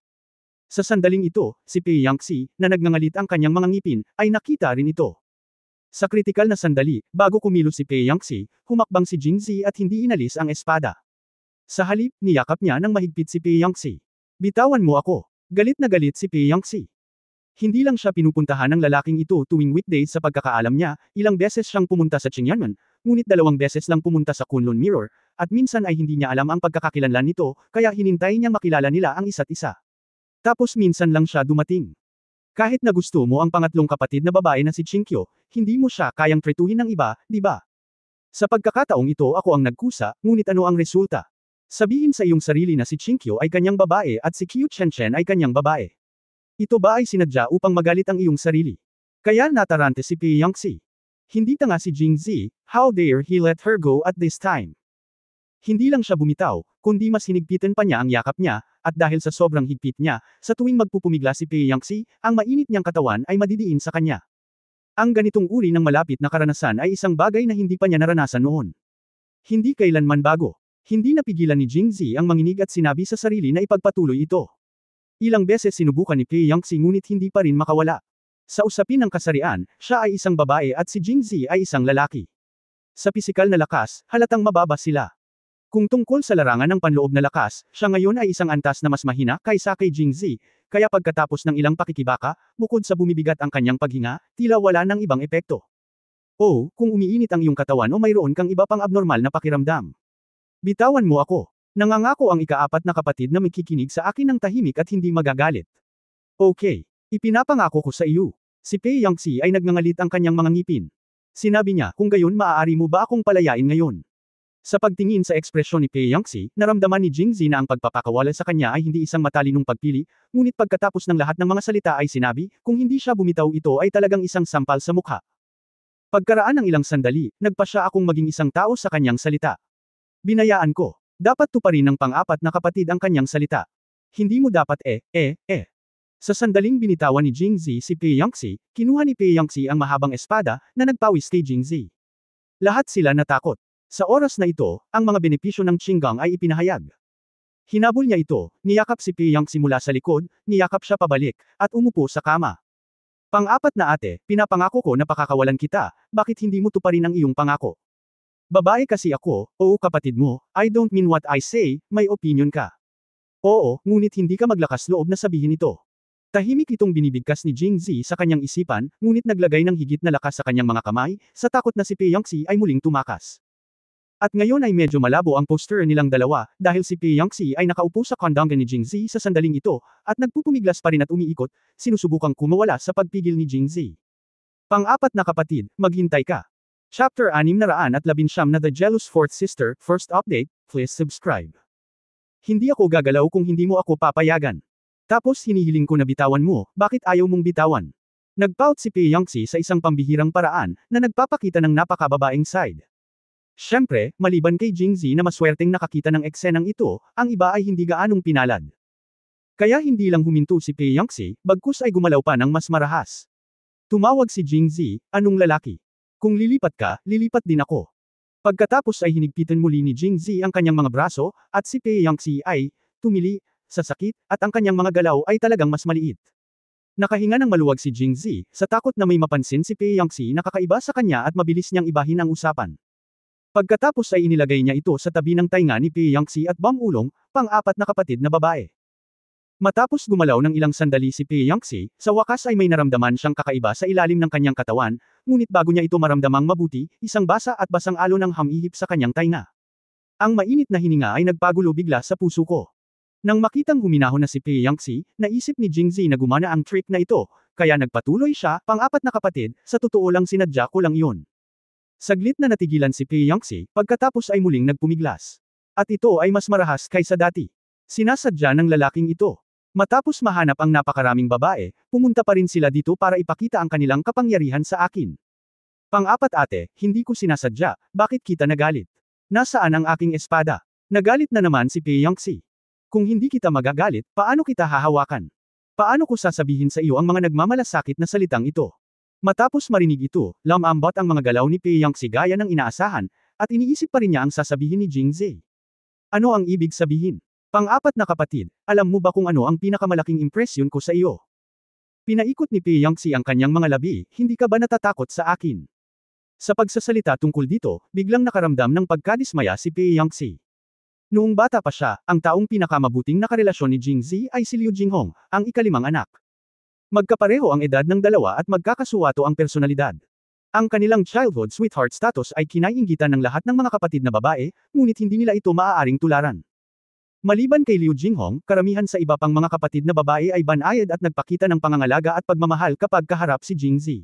Sa sandaling ito, si Pei Yangtze, na nagngangalit ang kanyang mga ngipin, ay nakita rin ito. Sa kritikal na sandali, bago kumilos si Pei Yangtze, humakbang si Jingzi at hindi inalis ang espada. Sa halip, niyakap niya nang mahigpit si Pei Yangtze. Bitawan mo ako. Galit na galit si Pei Yangtze. Hindi lang siya pinupuntahan ng lalaking ito tuwing weekdays sa pagkakaalam niya, ilang beses siyang pumunta sa Qingyanmen, ngunit 2 beses lang pumunta sa Kunlun Mirror, at minsan ay hindi niya alam ang pagkakakilanlan nito, kaya hinintay niyang makilala nila ang isa't isa. Tapos minsan lang siya dumating. Kahit na gusto mo ang pangatlong kapatid na babae na si Chinkyu, hindi mo siya kayang tretuhin ng iba, di ba? Sa pagkakataong ito ako ang nagkusa, ngunit ano ang resulta? Sabihin sa iyong sarili na si Chinkyo ay kanyang babae at si Qiu Chenchen ay kanyang babae. Ito ba ay sinadya upang magalit ang iyong sarili? Kaya natarante si Pi Yangxi. Hindi tanga si Jingzi, how dare he let her go at this time? Hindi lang siya bumitaw, kundi mas hinigpitan pa niya ang yakap niya, at dahil sa sobrang higpit niya, sa tuwing magpupumigla si Pi Yangxi, ang mainit niyang katawan ay madidiin sa kanya. Ang ganitong uri ng malapit na karanasan ay isang bagay na hindi pa niya naranasan noon. Hindi kailanman bago. Hindi napigilan ni Jingzi ang manginig at sinabi sa sarili na ipagpatuloy ito. Ilang beses sinubukan ni Pi Yangxi ngunit hindi pa rin makawala. Sa usapin ng kasarian, siya ay isang babae at si Jingzi ay isang lalaki. Sa pisikal na lakas, halatang mababa sila. Kung tungkol sa larangan ng panloob na lakas, siya ngayon ay isang antas na mas mahina kaysa kay Jingzi, kaya pagkatapos ng ilang pakikibaka, bukod sa bumibigat ang kanyang paghinga, tila wala ng ibang epekto. O, kung umiinit ang iyong katawan o mayroon kang iba pang abnormal na pakiramdam. Bitawan mo ako. Nangangako ang ikaapat na kapatid na makikinig sa akin ng tahimik at hindi magagalit. Okay. Ipinapangako ko sa iyo. Si Pi Yangxi ay nagngangalit ang kanyang mga ngipin. Sinabi niya, kung gayon maaari mo ba akong palayain ngayon? Sa pagtingin sa ekspresyon ni Pi Yangxi, naramdaman ni Jingzi na ang pagpapakawala sa kanya ay hindi isang matalinong pagpili, ngunit pagkatapos ng lahat ng mga salita ay sinabi, kung hindi siya bumitaw ito ay talagang isang sampal sa mukha. Pagkaraan ng ilang sandali, nagpa siya akong maging isang tao sa kanyang salita. Binayaan ko. Dapat tuparin ng pang-apat na kapatid ang kanyang salita. Hindi mo dapat Sa sandaling binitawan ni Jingzi si Pi Yangxi, kinuha ni Pi Yangxi ang mahabang espada, na nagpawis kay Jingzi. Lahat sila natakot. Sa oras na ito, ang mga benepisyo ng Qinggang ay ipinahayag. Hinabol niya ito, niyakap si Pi Yangxi mula sa likod, niyakap siya pabalik, at umupo sa kama. Pang-apat na ate, pinapangako ko na pakakawalan kita, bakit hindi mo tuparin ang iyong pangako? Babae kasi ako, oo kapatid mo, I don't mean what I say, may opinion ka. Oo, ngunit hindi ka maglakas loob na sabihin ito. Tahimik itong binibigkas ni Jingzi sa kanyang isipan, ngunit naglagay ng higit na lakas sa kanyang mga kamay, sa takot na si Pi Yangxi ay muling tumakas. At ngayon ay medyo malabo ang poster nilang dalawa, dahil si Pi Yangxi ay nakaupo sa kondanggan ni Jingzi sa sandaling ito, at nagpupumiglas pa rin at umiikot, sinusubukang kumawala sa pagpigil ni Jingzi. Pang-apat na kapatid, maghintay ka. Chapter 619 na The Jealous Fourth Sister, First Update, please subscribe. Hindi ako gagalaw kung hindi mo ako papayagan. Tapos hinihiling ko na bitawan mo, bakit ayaw mong bitawan? Nagpout si Pi Yangxi sa isang pambihirang paraan, na nagpapakita ng napakababaeng side. Siyempre, maliban kay Jingzi na maswerteng nakakita ng eksenang ito, ang iba ay hindi gaanong pinalad. Kaya hindi lang huminto si Pi Yangxi, bagkus ay gumalaw pa ng mas marahas. Tumawag si Jingzi, anong lalaki? Kung lilipat ka, lilipat din ako. Pagkatapos ay hinigpitan muli ni Jingzi ang kanyang mga braso, at si Pi Yangxi ay tumili sa sakit, at ang kanyang mga galaw ay talagang mas maliit. Nakahinga ng maluwag si Jingzi, sa takot na may mapansin si Pi Yangxi na kakaiba sa kanya at mabilis niyang ibahin ang usapan. Pagkatapos ay inilagay niya ito sa tabi ng tainga ni Pi Yangxi at Bang-ulong, pang-apat na kapatid na babae. Matapos gumalaw ng ilang sandali si Pi Yangxi, sa wakas ay may naramdaman siyang kakaiba sa ilalim ng kanyang katawan, ngunit bago niya ito maramdamang mabuti, isang basa at basang alon ng hamihip sa kanyang tainga. Ang mainit na hininga ay nagpagulo bigla sa puso ko. Nang makitang huminahon na si Pi Yangxi, naisip ni Jingzi na gumana ang trick na ito, kaya nagpatuloy siya, pang-apat na kapatid, sa totoo lang sinadya ko lang iyon. Saglit na natigilan si Pi Yangxi, pagkatapos ay muling nagpumiglas. At ito ay mas marahas kaysa dati. Sinasadya ng lalaking ito. Matapos mahanap ang napakaraming babae, pumunta pa rin sila dito para ipakita ang kanilang kapangyarihan sa akin. Pang-apat ate, hindi ko sinasadya, bakit kita nagalit? Nasaan ang aking espada? Nagalit na naman si Pi Yangxi. Kung hindi kita magagalit, paano kita hahawakan? Paano ko sasabihin sa iyo ang mga nagmamalasakit na salitang ito? Matapos marinig ito, lamambot ang mga galaw ni Pi Yangxi gaya ng inaasahan, at iniisip pa rin niya ang sasabihin ni Jingzi. Ano ang ibig sabihin? Pang-apat na kapatid, alam mo ba kung ano ang pinakamalaking impresyon ko sa iyo? Pinaikot ni Pi Yangxi ang kanyang mga labi, hindi ka ba natatakot sa akin? Sa pagsasalita tungkol dito, biglang nakaramdam ng pagkadismaya si Pi Yangxi. Noong bata pa siya, ang taong pinakamabuting nakarelasyon ni Jingzi ay si Liu Jinghong, ang ikalimang anak. Magkapareho ang edad ng dalawa at magkakasuwato ang personalidad. Ang kanilang childhood sweetheart status ay kinaiinggitan ng lahat ng mga kapatid na babae, ngunit hindi nila ito maaaring tularan. Maliban kay Liu Jinghong, karamihan sa iba pang mga kapatid na babae ay banayad at nagpakita ng pangangalaga at pagmamahal kapag kaharap si Jingzi.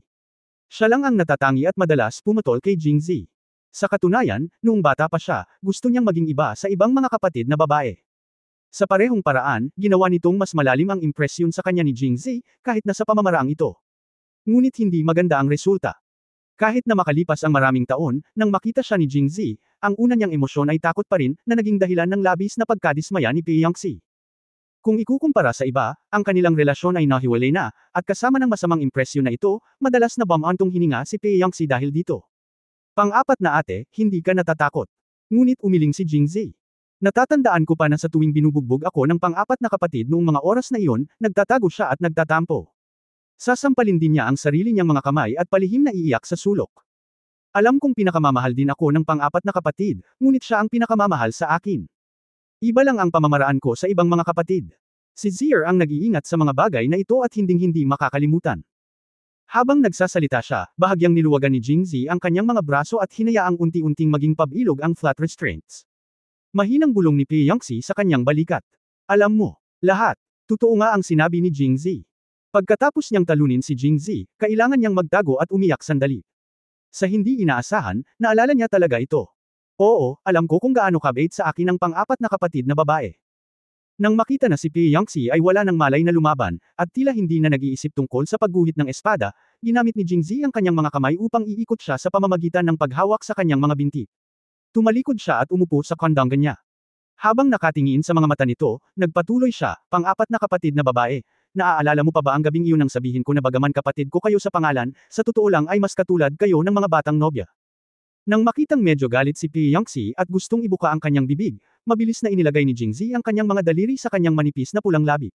Siya lang ang natatangi at madalas pumutol kay Jingzi. Sa katunayan, noong bata pa siya, gusto niyang maging iba sa ibang mga kapatid na babae. Sa parehong paraan, ginawa nitong mas malalim ang impresyon sa kanya ni Jingzi, kahit na sa pamamaraang ito. Ngunit hindi maganda ang resulta. Kahit na makalipas ang maraming taon, nang makita siya ni Jingzi, ang una niyang emosyon ay takot pa rin, na naging dahilan ng labis na pagkadismaya ni Pieyangxi. Kung ikukumpara sa iba, ang kanilang relasyon ay nahiwalay na, at kasama ng masamang impresyon na ito, madalas na bumantong hininga si Pieyangxi dahil dito. Pang-apat na ate, hindi ka natatakot. Ngunit umiling si Jingzi. Natatandaan ko pa na sa tuwing binubugbog ako ng pang-apat na kapatid noong mga oras na iyon, nagtatago siya at nagtatampo. Sasampalin din niya ang sarili niyang mga kamay at palihim na iiyak sa sulok. Alam kong pinakamamahal din ako ng pang-apat na kapatid, ngunit siya ang pinakamamahal sa akin. Iba lang ang pamamaraan ko sa ibang mga kapatid. Si Zier ang nag-iingat sa mga bagay na ito at hinding-hindi makakalimutan. Habang nagsasalita siya, bahagyang niluwagan ni Jingzi ang kanyang mga braso at hinayaang unti-unting maging pabilog ang flat restraints. Mahinang bulong ni Pieyangxi sa kanyang balikat. Alam mo, lahat. Totoo nga ang sinabi ni Jingzi. Pagkatapos niyang talunin si Jingzi, kailangan niyang magtago at umiyak sandali. Sa hindi inaasahan, naalala niya talaga ito. Oo, alam ko kung gaano kabait sa akin ang pang-apat na kapatid na babae. Nang makita na si Pieyangxi ay wala ng malay na lumaban, at tila hindi na nag-iisip tungkol sa pagguhit ng espada, ginamit ni Jingzi ang kanyang mga kamay upang iikot siya sa pamamagitan ng paghawak sa kanyang mga binti. Tumalikod siya at umupo sa kandanggan niya. Habang nakatingin sa mga mata nito, nagpatuloy siya, pang-apat na kapatid na babae. Naaalala mo pa ba ang gabing iyon nang sabihin ko na bagaman kapatid ko kayo sa pangalan, sa totoo lang ay mas katulad kayo ng mga batang nobya. Nang makitang medyo galit si Pieyangxi at gustong ibuka ang kanyang bibig, mabilis na inilagay ni Jingzi ang kanyang mga daliri sa kanyang manipis na pulang labi.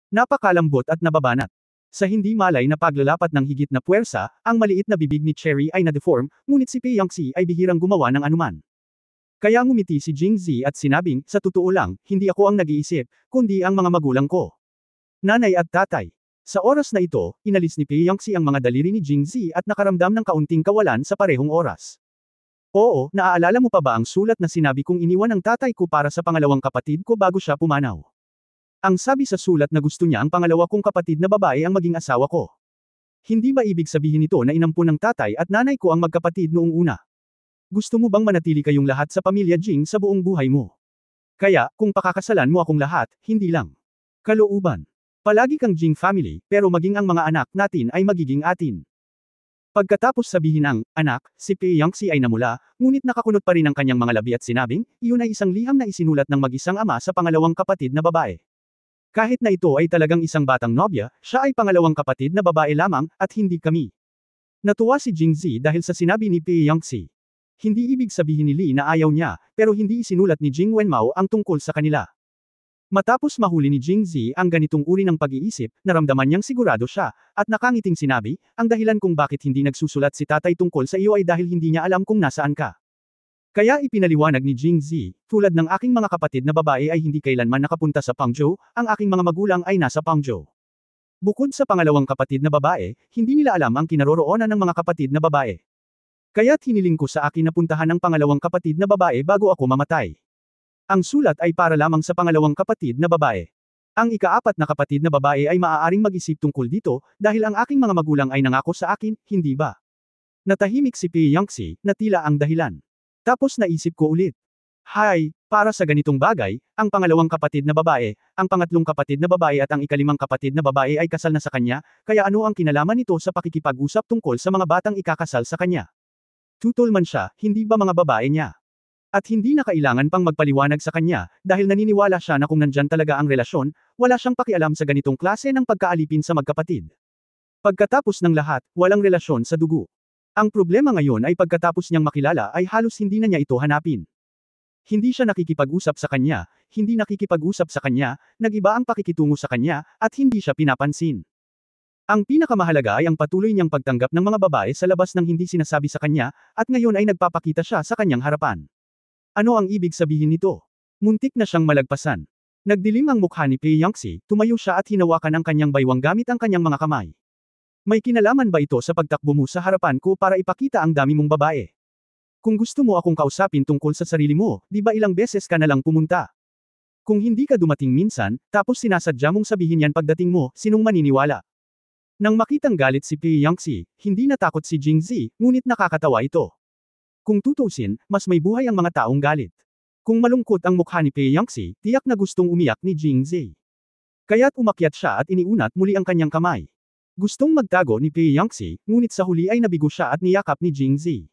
Napakalambot at nababanat. Sa hindi malay na paglalapat ng higit na puwersa, ang maliit na bibig ni Cherry ay na-deform, ngunit si Pieyangxi ay bihirang gumawa ng anuman. Kaya ngumiti si Jingzi at sinabing, sa totoo lang, hindi ako ang nag-iisip, kundi ang mga magulang ko. Nanay at tatay. Sa oras na ito, inalis ni Pieyangxi ang mga daliri ni Jingzi at nakaramdam ng kaunting kawalan sa parehong oras. Oo, naaalala mo pa ba ang sulat na sinabi kong iniwan ng tatay ko para sa pangalawang kapatid ko bago siya pumanaw? Ang sabi sa sulat na gusto niya ang pangalawa kong kapatid na babae ang maging asawa ko. Hindi ba ibig sabihin nito na inampun ng tatay at nanay ko ang magkapatid noong una? Gusto mo bang manatili kayong lahat sa pamilya Jing sa buong buhay mo? Kaya, kung pakakasalan mo akong lahat, hindi lang. Kalooban. Palagi kang Jing family, pero maging ang mga anak natin ay magiging atin. Pagkatapos sabihin ang, anak, si Pieyangxi ay namula, ngunit nakakunot pa rin ang kanyang mga labi at sinabing, iyon ay isang liham na isinulat ng mag-isang ama sa pangalawang kapatid na babae. Kahit na ito ay talagang isang batang nobya, siya ay pangalawang kapatid na babae lamang, at hindi kami. Natuwa si Jingzi dahil sa sinabi ni Pieyangxi. Hindi ibig sabihin ni Li na ayaw niya, pero hindi isinulat ni Jing Wenmao ang tungkol sa kanila. Matapos mahuli ni Jingzi ang ganitong uri ng pag-iisip, naramdaman niyang sigurado siya, at nakangiting sinabi, ang dahilan kung bakit hindi nagsusulat si tatay tungkol sa iyo ay dahil hindi niya alam kung nasaan ka. Kaya ipinaliwanag ni Jingzi, tulad ng aking mga kapatid na babae ay hindi kailanman nakapunta sa Pangzhou, ang aking mga magulang ay nasa Pangzhou. Bukod sa pangalawang kapatid na babae, hindi nila alam ang kinaroroonan ng mga kapatid na babae. Kaya't hiniling ko sa akin na puntahan ang pangalawang kapatid na babae bago ako mamatay. Ang sulat ay para lamang sa pangalawang kapatid na babae. Ang ika-apat na kapatid na babae ay maaaring mag-isip tungkol dito, dahil ang aking mga magulang ay nangako sa akin, hindi ba? Natahimik si Pieyangxi, na tila ang dahilan. Tapos naisip ko ulit. Hay, para sa ganitong bagay, ang pangalawang kapatid na babae, ang pangatlong kapatid na babae at ang ikalimang kapatid na babae ay kasal na sa kanya, kaya ano ang kinalaman nito sa pakikipag-usap tungkol sa mga batang ikakasal sa kanya? Tutol man siya, hindi ba mga babae niya? At hindi na kailangan pang magpaliwanag sa kanya, dahil naniniwala siya na kung nandyan talaga ang relasyon, wala siyang pakialam sa ganitong klase ng pagkaalipin sa magkapatid. Pagkatapos ng lahat, walang relasyon sa dugo. Ang problema ngayon ay pagkatapos niyang makilala ay halos hindi na niya ito hanapin. Hindi siya nakikipag-usap sa kanya, hindi nakikipag-usap sa kanya, nag-iba ang pakikitungo sa kanya, at hindi siya pinapansin. Ang pinakamahalaga ay ang patuloy niyang pagtanggap ng mga babae sa labas ng hindi sinasabi sa kanya, at ngayon ay nagpapakita siya sa kanyang harapan. Ano ang ibig sabihin nito? Muntik na siyang malagpasan. Nagdilim ang mukha ni Pieyangxi, tumayo siya at hinawakan ang kanyang baywang gamit ang kanyang mga kamay. May kinalaman ba ito sa pagtakbo mo sa harapan ko para ipakita ang dami mong babae? Kung gusto mo akong kausapin tungkol sa sarili mo, di ba ilang beses ka na lang pumunta? Kung hindi ka dumating minsan, tapos sinasadya mong sabihin yan pagdating mo, sinong maniniwala? Nang makitang galit si Pieyangxi, hindi natakot si Jingzi, ngunit nakakatawa ito. Kung tutusin, mas may buhay ang mga taong galit. Kung malungkot ang mukha ni Pei Yangxi, tiyak na gustong umiyak ni Jingzi. Kaya't umakyat siya at iniunat muli ang kanyang kamay. Gustong magtago ni Pei Yangxi, ngunit sa huli ay nabigo siya at niyakap ni Jingzi.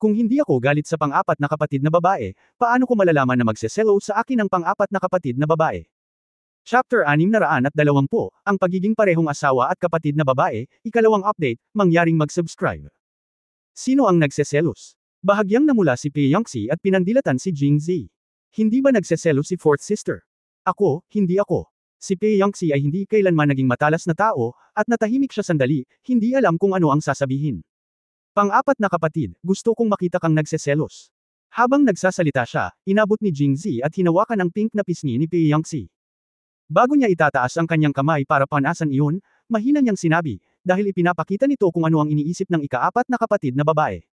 Kung hindi ako galit sa pang-apat na kapatid na babae, paano ko malalaman na magseselo sa akin ang pang-apat na kapatid na babae? Chapter 620, ang pagiging parehong asawa at kapatid na babae, ikalawang update, mangyaring mag-subscribe. Sino ang nagseselos? Bahagyang namula si Pei Yangxi at pinandilatan si Jingzi. Hindi ba nagseselos si fourth sister? Ako, hindi ako. Si Pei Yangxi ay hindi kailanman naging matalas na tao, at natahimik siya sandali, hindi alam kung ano ang sasabihin. Pang-apat na kapatid, gusto kong makita kang nagseselos. Habang nagsasalita siya, inabot ni Jingzi at hinawakan ang pink na pisngi ni Pei Yangxi. Bago niya itataas ang kanyang kamay para panasan iyon, mahina niyang sinabi, dahil ipinapakita nito kung ano ang iniisip ng ikaapat na kapatid na babae.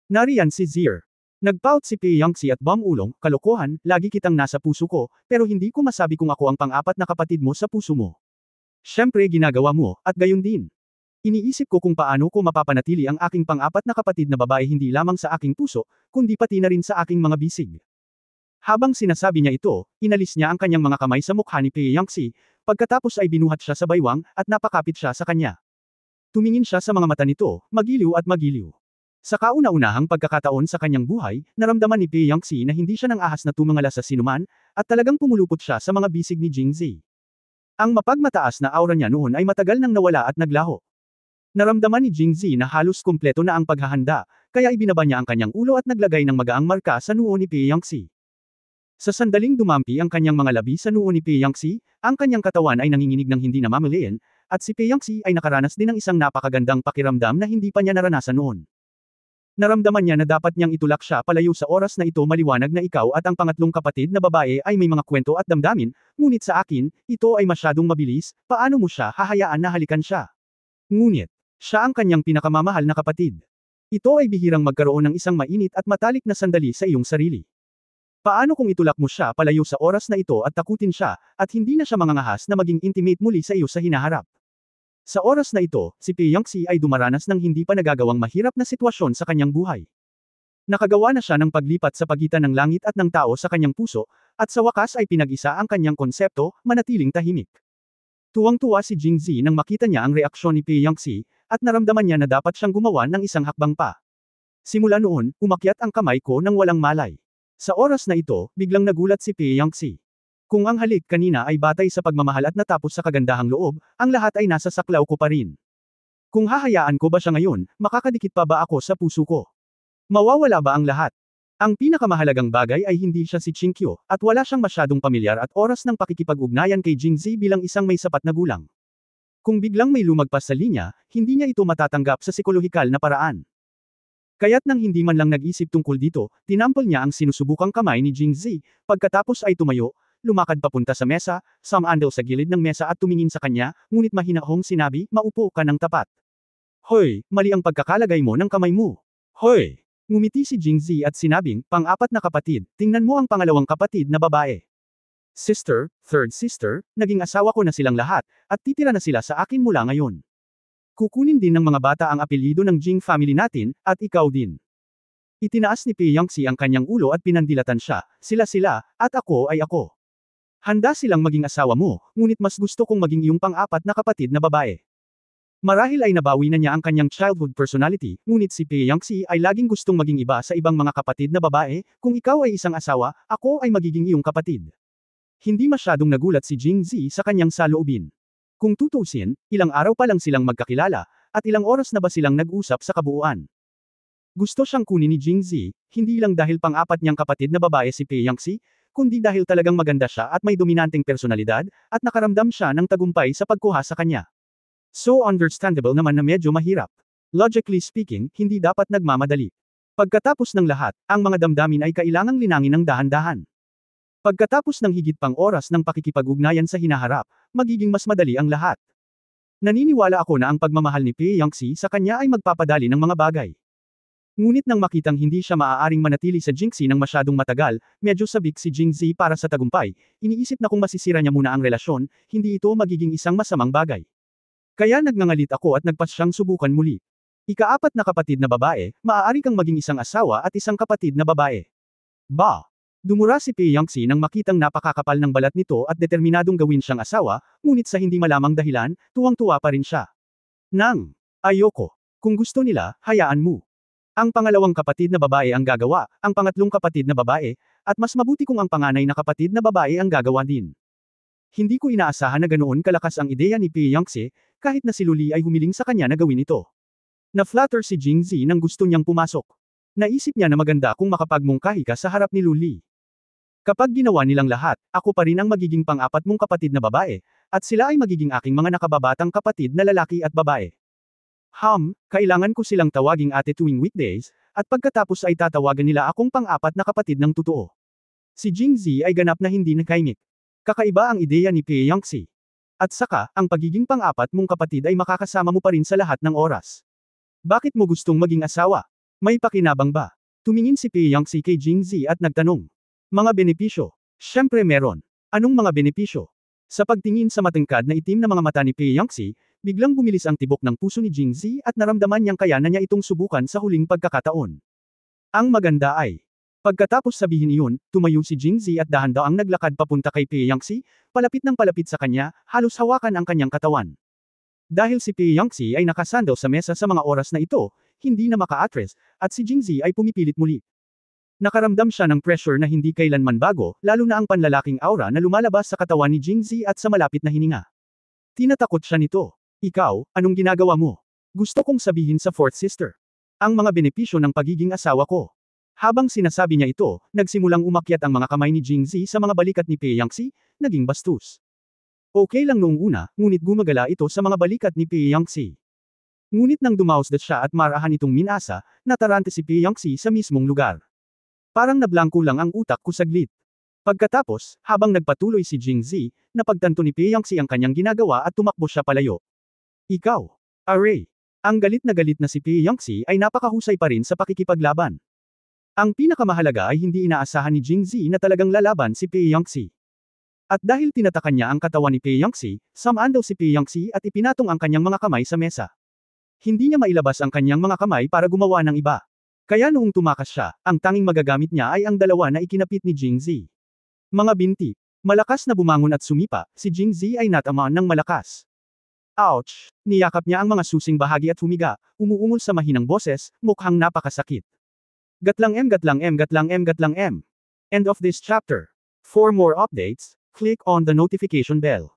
Nariyan si Zier. Nagpout si Pei Yangxi at bumulong, kalokohan, lagi kitang nasa puso ko, pero hindi ko masabi kung ako ang pang-apat na kapatid mo sa puso mo. Siyempre ginagawa mo, at gayon din. Iniisip ko kung paano ko mapapanatili ang aking pang-apat na kapatid na babae hindi lamang sa aking puso, kundi pati na rin sa aking mga bisig. Habang sinasabi niya ito, inalis niya ang kanyang mga kamay sa mukha ni Pei Yangxi, pagkatapos ay binuhat siya sa baywang, at napakapit siya sa kanya. Tumingin siya sa mga mata nito, magiliw at magiliw. Sa kauna-unahang pagkakataon sa kanyang buhay, naramdaman ni Pei Yangxi na hindi siya nang ahas na tumangala sa sinuman, at talagang pumulupot siya sa mga bisig ni Jingzi. Ang mapagmataas na aura niya noon ay matagal nang nawala at naglaho. Naramdaman ni Jingzi na halos kumpleto na ang paghahanda, kaya ibinaba niya ang kanyang ulo at naglagay ng magaang marka sa noo ni Pei Yangxi. Sa sandaling dumampi ang kanyang mga labi sa noo ni Pei Yangxi, ang kanyang katawan ay nanginginig ng hindi namamalayan, at si Pei Yangxi ay nakaranas din ng isang napakagandang pakiramdam na hindi pa niya naranasan noon. Naramdaman niya na dapat niyang itulak siya palayo sa oras na ito maliwanag na ikaw at ang pangatlong kapatid na babae ay may mga kwento at damdamin, ngunit sa akin, ito ay masyadong mabilis, paano mo siya hahayaan na halikan siya? Ngunit, siya ang kanyang pinakamamahal na kapatid. Ito ay bihirang magkaroon ng isang mainit at matalik na sandali sa iyong sarili. Paano kung itulak mo siya palayo sa oras na ito at takutin siya, at hindi na siya mangangahas na maging intimate muli sa iyo sa hinaharap? Sa oras na ito, si Pei Yangxi ay dumaranas ng hindi pa nagagawang mahirap na sitwasyon sa kanyang buhay. Nakagawa na siya ng paglipat sa pagitan ng langit at ng tao sa kanyang puso, at sa wakas ay pinag-isa ang kanyang konsepto, manatiling tahimik. Tuwang-tuwa si Jingzi nang makita niya ang reaksyon ni Pei Yangxi, at naramdaman niya na dapat siyang gumawa ng isang hakbang pa. Simula noon, umakyat ang kamay ko nang walang malay. Sa oras na ito, biglang nagulat si Pei Yangxi. Kung ang halik kanina ay batay sa pagmamahal at natapos sa kagandahang loob, ang lahat ay nasa saklaw ko pa rin. Kung hahayaan ko ba siya ngayon, makakadikit pa ba ako sa puso ko? Mawawala ba ang lahat? Ang pinakamahalagang bagay ay hindi siya si Chinkyo, at wala siyang masyadong pamilyar at oras ng pakikipag-ugnayan kay Jingzi bilang isang may sapat na gulang. Kung biglang may lumagpas sa linya, hindi niya ito matatanggap sa psikolohikal na paraan. Kaya't nang hindi man lang nag-isip tungkol dito, tinampol niya ang sinusubukang kamay ni Jingzi, pagkatapos ay tumayo, lumakad papunta sa mesa, sumandal sa gilid ng mesa at tumingin sa kanya, ngunit mahinahong sinabi, maupo ka ng tapat. Hoy, mali ang pagkakalagay mo ng kamay mo. Hoy! Ngumiti si Jingzi at sinabing, pang-apat na kapatid, tingnan mo ang pangalawang kapatid na babae. Sister, third sister, naging asawa ko na silang lahat, at titira na sila sa akin mula ngayon. Kukunin din ng mga bata ang apelyido ng Jing family natin, at ikaw din. Itinaas ni Pei Yangxi ang kanyang ulo at pinandilatan siya, sila, at ako ay ako. Handa silang maging asawa mo, ngunit mas gusto kong maging iyong pang-apat na kapatid na babae. Marahil ay nabawi na niya ang kanyang childhood personality, ngunit si Pei Yangxi ay laging gustong maging iba sa ibang mga kapatid na babae, kung ikaw ay isang asawa, ako ay magiging iyong kapatid. Hindi masyadong nagulat si Jingzi sa kanyang saloobin. Kung tutusin, ilang araw pa lang silang magkakilala, at ilang oras na ba silang nag-usap sa kabuuan. Gusto siyang kunin ni Jingzi, hindi lang dahil pang-apat niyang kapatid na babae si Pei Yangxi, kundi dahil talagang maganda siya at may dominanteng personalidad, at nakaramdam siya ng tagumpay sa pagkuha sa kanya. So understandable naman na medyo mahirap. Logically speaking, hindi dapat nagmamadali. Pagkatapos ng lahat, ang mga damdamin ay kailangang linangin ng dahan-dahan. Pagkatapos ng higit pang oras ng pakikipag-ugnayan sa hinaharap, magiging mas madali ang lahat. Naniniwala ako na ang pagmamahal ni Pei Yangxi sa kanya ay magpapadali ng mga bagay. Ngunit nang makitang hindi siya maaaring manatili sa Jingxi ng masyadong matagal, medyo sabik si Jingzi para sa tagumpay, iniisip na kung masisira niya muna ang relasyon, hindi ito magiging isang masamang bagay. Kaya nagngangalit ako at nagpas siyang subukan muli. Ika-4 na kapatid na babae, maaari kang maging isang asawa at isang kapatid na babae. Ba! Dumura si Pei Yangxi nang makitang napakakapal ng balat nito at determinadong gawin siyang asawa, ngunit sa hindi malamang dahilan, tuwang-tuwa pa rin siya. Ayoko. Kung gusto nila, hayaan mo. Ang pangalawang kapatid na babae ang gagawa, ang pangatlong kapatid na babae, at mas mabuti kung ang panganay na kapatid na babae ang gagawa din. Hindi ko inaasahan na ganoon kalakas ang ideya ni Pei Yangxi, kahit na si Luli ay humiling sa kanya na gawin ito. Na-flatter si Jingzi nang gusto niyang pumasok. Naisip niya na maganda kung makapagmungkahi ka sa harap ni Luli. Kapag ginawa nilang lahat, ako pa rin ang magiging pang-apat mong kapatid na babae, at sila ay magiging aking mga nakababatang kapatid na lalaki at babae. Kailangan ko silang tawaging ate tuwing weekdays, at pagkatapos ay tatawagan nila akong pang-apat na kapatid ng totoo. Si Jingzi ay ganap na hindi nakaingit. Kakaiba ang ideya ni Pei Yangxi. At saka, ang pagiging pang-apat mong kapatid ay makakasama mo pa rin sa lahat ng oras. Bakit mo gustong maging asawa? May pakinabang ba? Tumingin si Pei Yangxi kay Jingzi at nagtanong. Mga benepisyo. Siyempre meron. Anong mga benepisyo? Sa pagtingin sa matangkad na itim na mga mata ni Pei Yangxi, biglang bumilis ang tibok ng puso ni Jingzi at naramdaman niyang kaya na niya itong subukan sa huling pagkakataon. Ang maganda ay, pagkatapos sabihin iyon, tumayo si Jingzi at dahan-daang naglakad papunta kay Pei Yangxi, palapit ng palapit sa kanya, halos hawakan ang kanyang katawan. Dahil si Pei Yangxi ay nakasandal sa mesa sa mga oras na ito, hindi na maka-atres, at si Jingzi ay pumipilit muli. Nakaramdam siya ng pressure na hindi kailanman bago, lalo na ang panlalaking aura na lumalabas sa katawan ni Jingzi at sa malapit na hininga. Tinatakot siya nito. Ikaw, anong ginagawa mo? Gusto kong sabihin sa fourth sister. Ang mga benepisyo ng pagiging asawa ko. Habang sinasabi niya ito, nagsimulang umakyat ang mga kamay ni Jingzi sa mga balikat ni Pei Yangxi, naging bastos. Okay lang noong una, ngunit gumagala ito sa mga balikat ni Pei Yangxi. Ngunit nang dumausdat siya at marahan itong minasa, natarante si Pei Yangxi sa mismong lugar. Parang nablangko lang ang utak ko saglit. Pagkatapos, habang nagpatuloy si Jingzi, napagtanto ni Pei Yangxi ang kanyang ginagawa at tumakbo siya palayo. Ikaw, Aray. Ang galit na si Pei Yangxi ay napakahusay pa rin sa pakikipaglaban. Ang pinakamahalaga ay hindi inaasahan ni Jingzi na talagang lalaban si Pei Yangxi. At dahil tinatakan niya ang katawan ni Pei Yangxi, samaan daw si Pei Yangxi at ipinatong ang kanyang mga kamay sa mesa. Hindi niya mailabas ang kanyang mga kamay para gumawa ng iba. Kaya noong tumakas siya, ang tanging magagamit niya ay ang dalawa na ikinapit ni Jingzi. Mga binti. Malakas na bumangon at sumipa, si Jingzi ay natamaan ng malakas. Ouch! Niyakap niya ang mga susing bahagi at humiga, umuungol sa mahinang boses, mukhang napakasakit. Gatlang M. End of this chapter. For more updates, click on the notification bell.